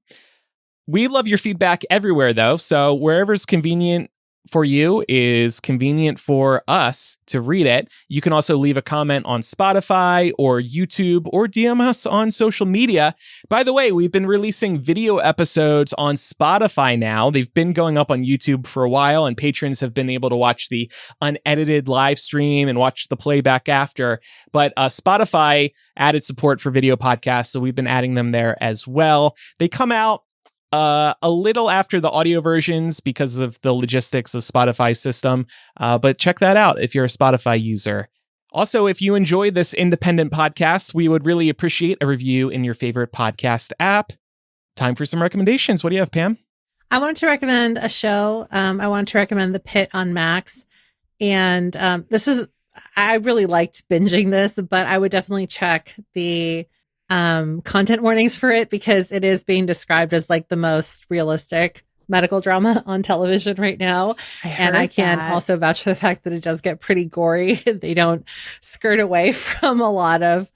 We love your feedback everywhere, though, so wherever's convenient for you is convenient for us to read it. You can also leave a comment on Spotify or YouTube, or DM us on social media. By the way, we've been releasing video episodes on Spotify now. They've been going up on YouTube for a while, and patrons have been able to watch the unedited live stream and watch the playback after. But Spotify added support for video podcasts, so we've been adding them there as well. They come out a little after the audio versions because of the logistics of Spotify's system. But check that out if you're a Spotify user. Also, if you enjoy this independent podcast, we would really appreciate a review in your favorite podcast app. Time for some recommendations. What do you have, Pam? I wanted to recommend a show. I wanted to recommend The Pitt on Max. And I really liked binging this, but I would definitely check the content warnings for it, because it is being described as like the most realistic medical drama on television right now. I can also vouch for the fact that it does get pretty gory. They don't skirt away from a lot of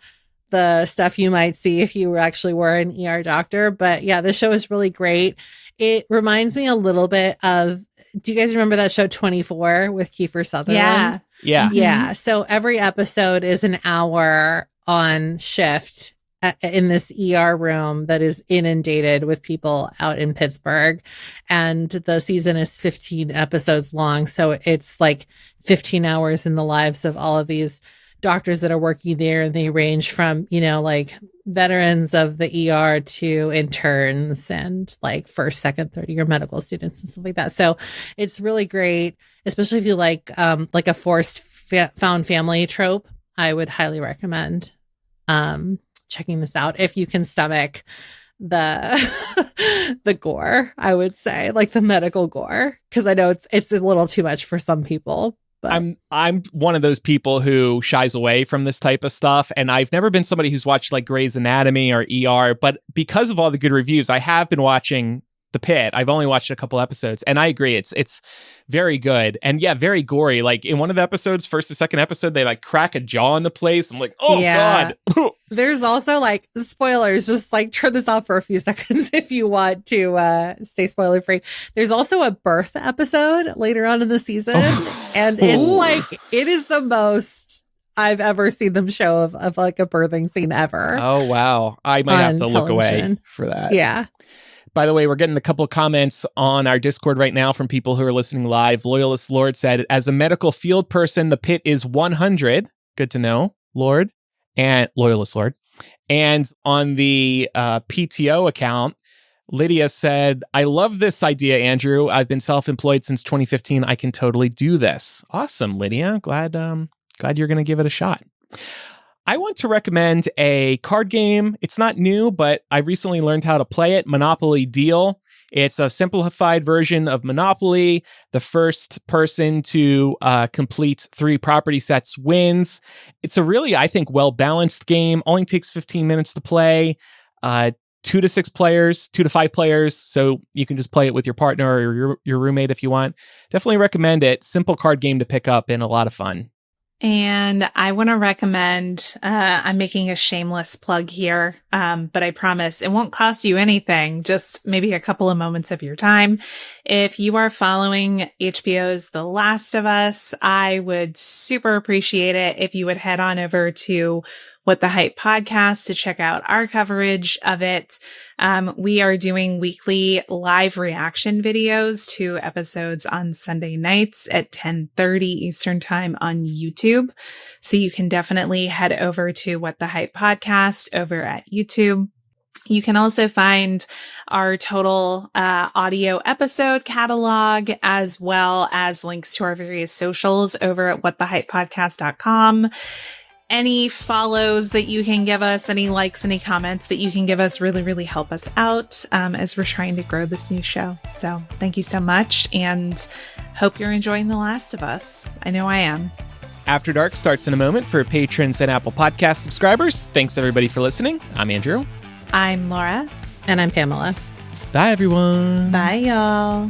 the stuff you might see if you actually were an ER doctor. But yeah, this show is really great. It reminds me a little bit of, do you guys remember that show 24 with Kiefer Sutherland? Yeah. Yeah. So every episode is an hour on shift in this ER room that is inundated with people out in Pittsburgh. And the season is 15 episodes long. So it's like 15 hours in the lives of all of these doctors that are working there. And they range from, like veterans of the ER to interns and like first, second, third year medical students and stuff like that. So it's really great, especially if you like a forced found family trope. I would highly recommend checking this out if you can stomach the gore, I would say, like the medical gore, because I know it's a little too much for some people. But I'm one of those people who shies away from this type of stuff, and I've never been somebody who's watched like Grey's Anatomy or ER, but because of all the good reviews, I have been watching The Pitt. I've only watched a couple episodes, and I agree, it's very good, and yeah, very gory. Like in one of the episodes, first or second episode, they like crack a jaw into place. I'm like, oh God. There's also like spoilers, just like turn this off for a few seconds if you want to stay spoiler free. There's also a birth episode later on in the season, and it's like, it is the most I've ever seen them show of like a birthing scene ever. Oh wow, I might have to look away for that. Yeah. By the way, we're getting a couple of comments on our Discord right now from people who are listening live. Loyalist Lord said, as a medical field person, the Pitt is 100. Good to know, Lord. And Loyalist Lord. And on the PTO account, Lydia said, I love this idea, Andrew. I've been self-employed since 2015. I can totally do this. Awesome, Lydia. Glad you're going to give it a shot. I want to recommend a card game. It's not new, but I recently learned how to play it, Monopoly Deal. It's a simplified version of Monopoly. The first person to complete 3 property sets wins. It's a really, I think, well-balanced game. Only takes 15 minutes to play. 2 to 6 players, 2 to 5 players. So you can just play it with your partner or your roommate if you want. Definitely recommend it. Simple card game to pick up and a lot of fun. And I want to recommend, I'm making a shameless plug here, but I promise it won't cost you anything, just maybe a couple of moments of your time. If you are following HBO's The Last of Us, I would super appreciate it if you would head on over to What the Hype podcast to check out our coverage of it. We are doing weekly live reaction videos to episodes on Sunday nights at 10:30 Eastern time on YouTube. So you can definitely head over to What the Hype podcast over at YouTube. You can also find our total audio episode catalog, as well as links to our various socials over at whatthehypepodcast.com. Any follows that you can give us, any likes, any comments that you can give us really, really help us out as we're trying to grow this new show. So thank you so much, and hope you're enjoying The Last of Us. I know I am. After Dark starts in a moment for patrons and Apple Podcast subscribers. Thanks everybody for listening. I'm Andrew. I'm Laura. And I'm Pamela. Bye everyone. Bye y'all.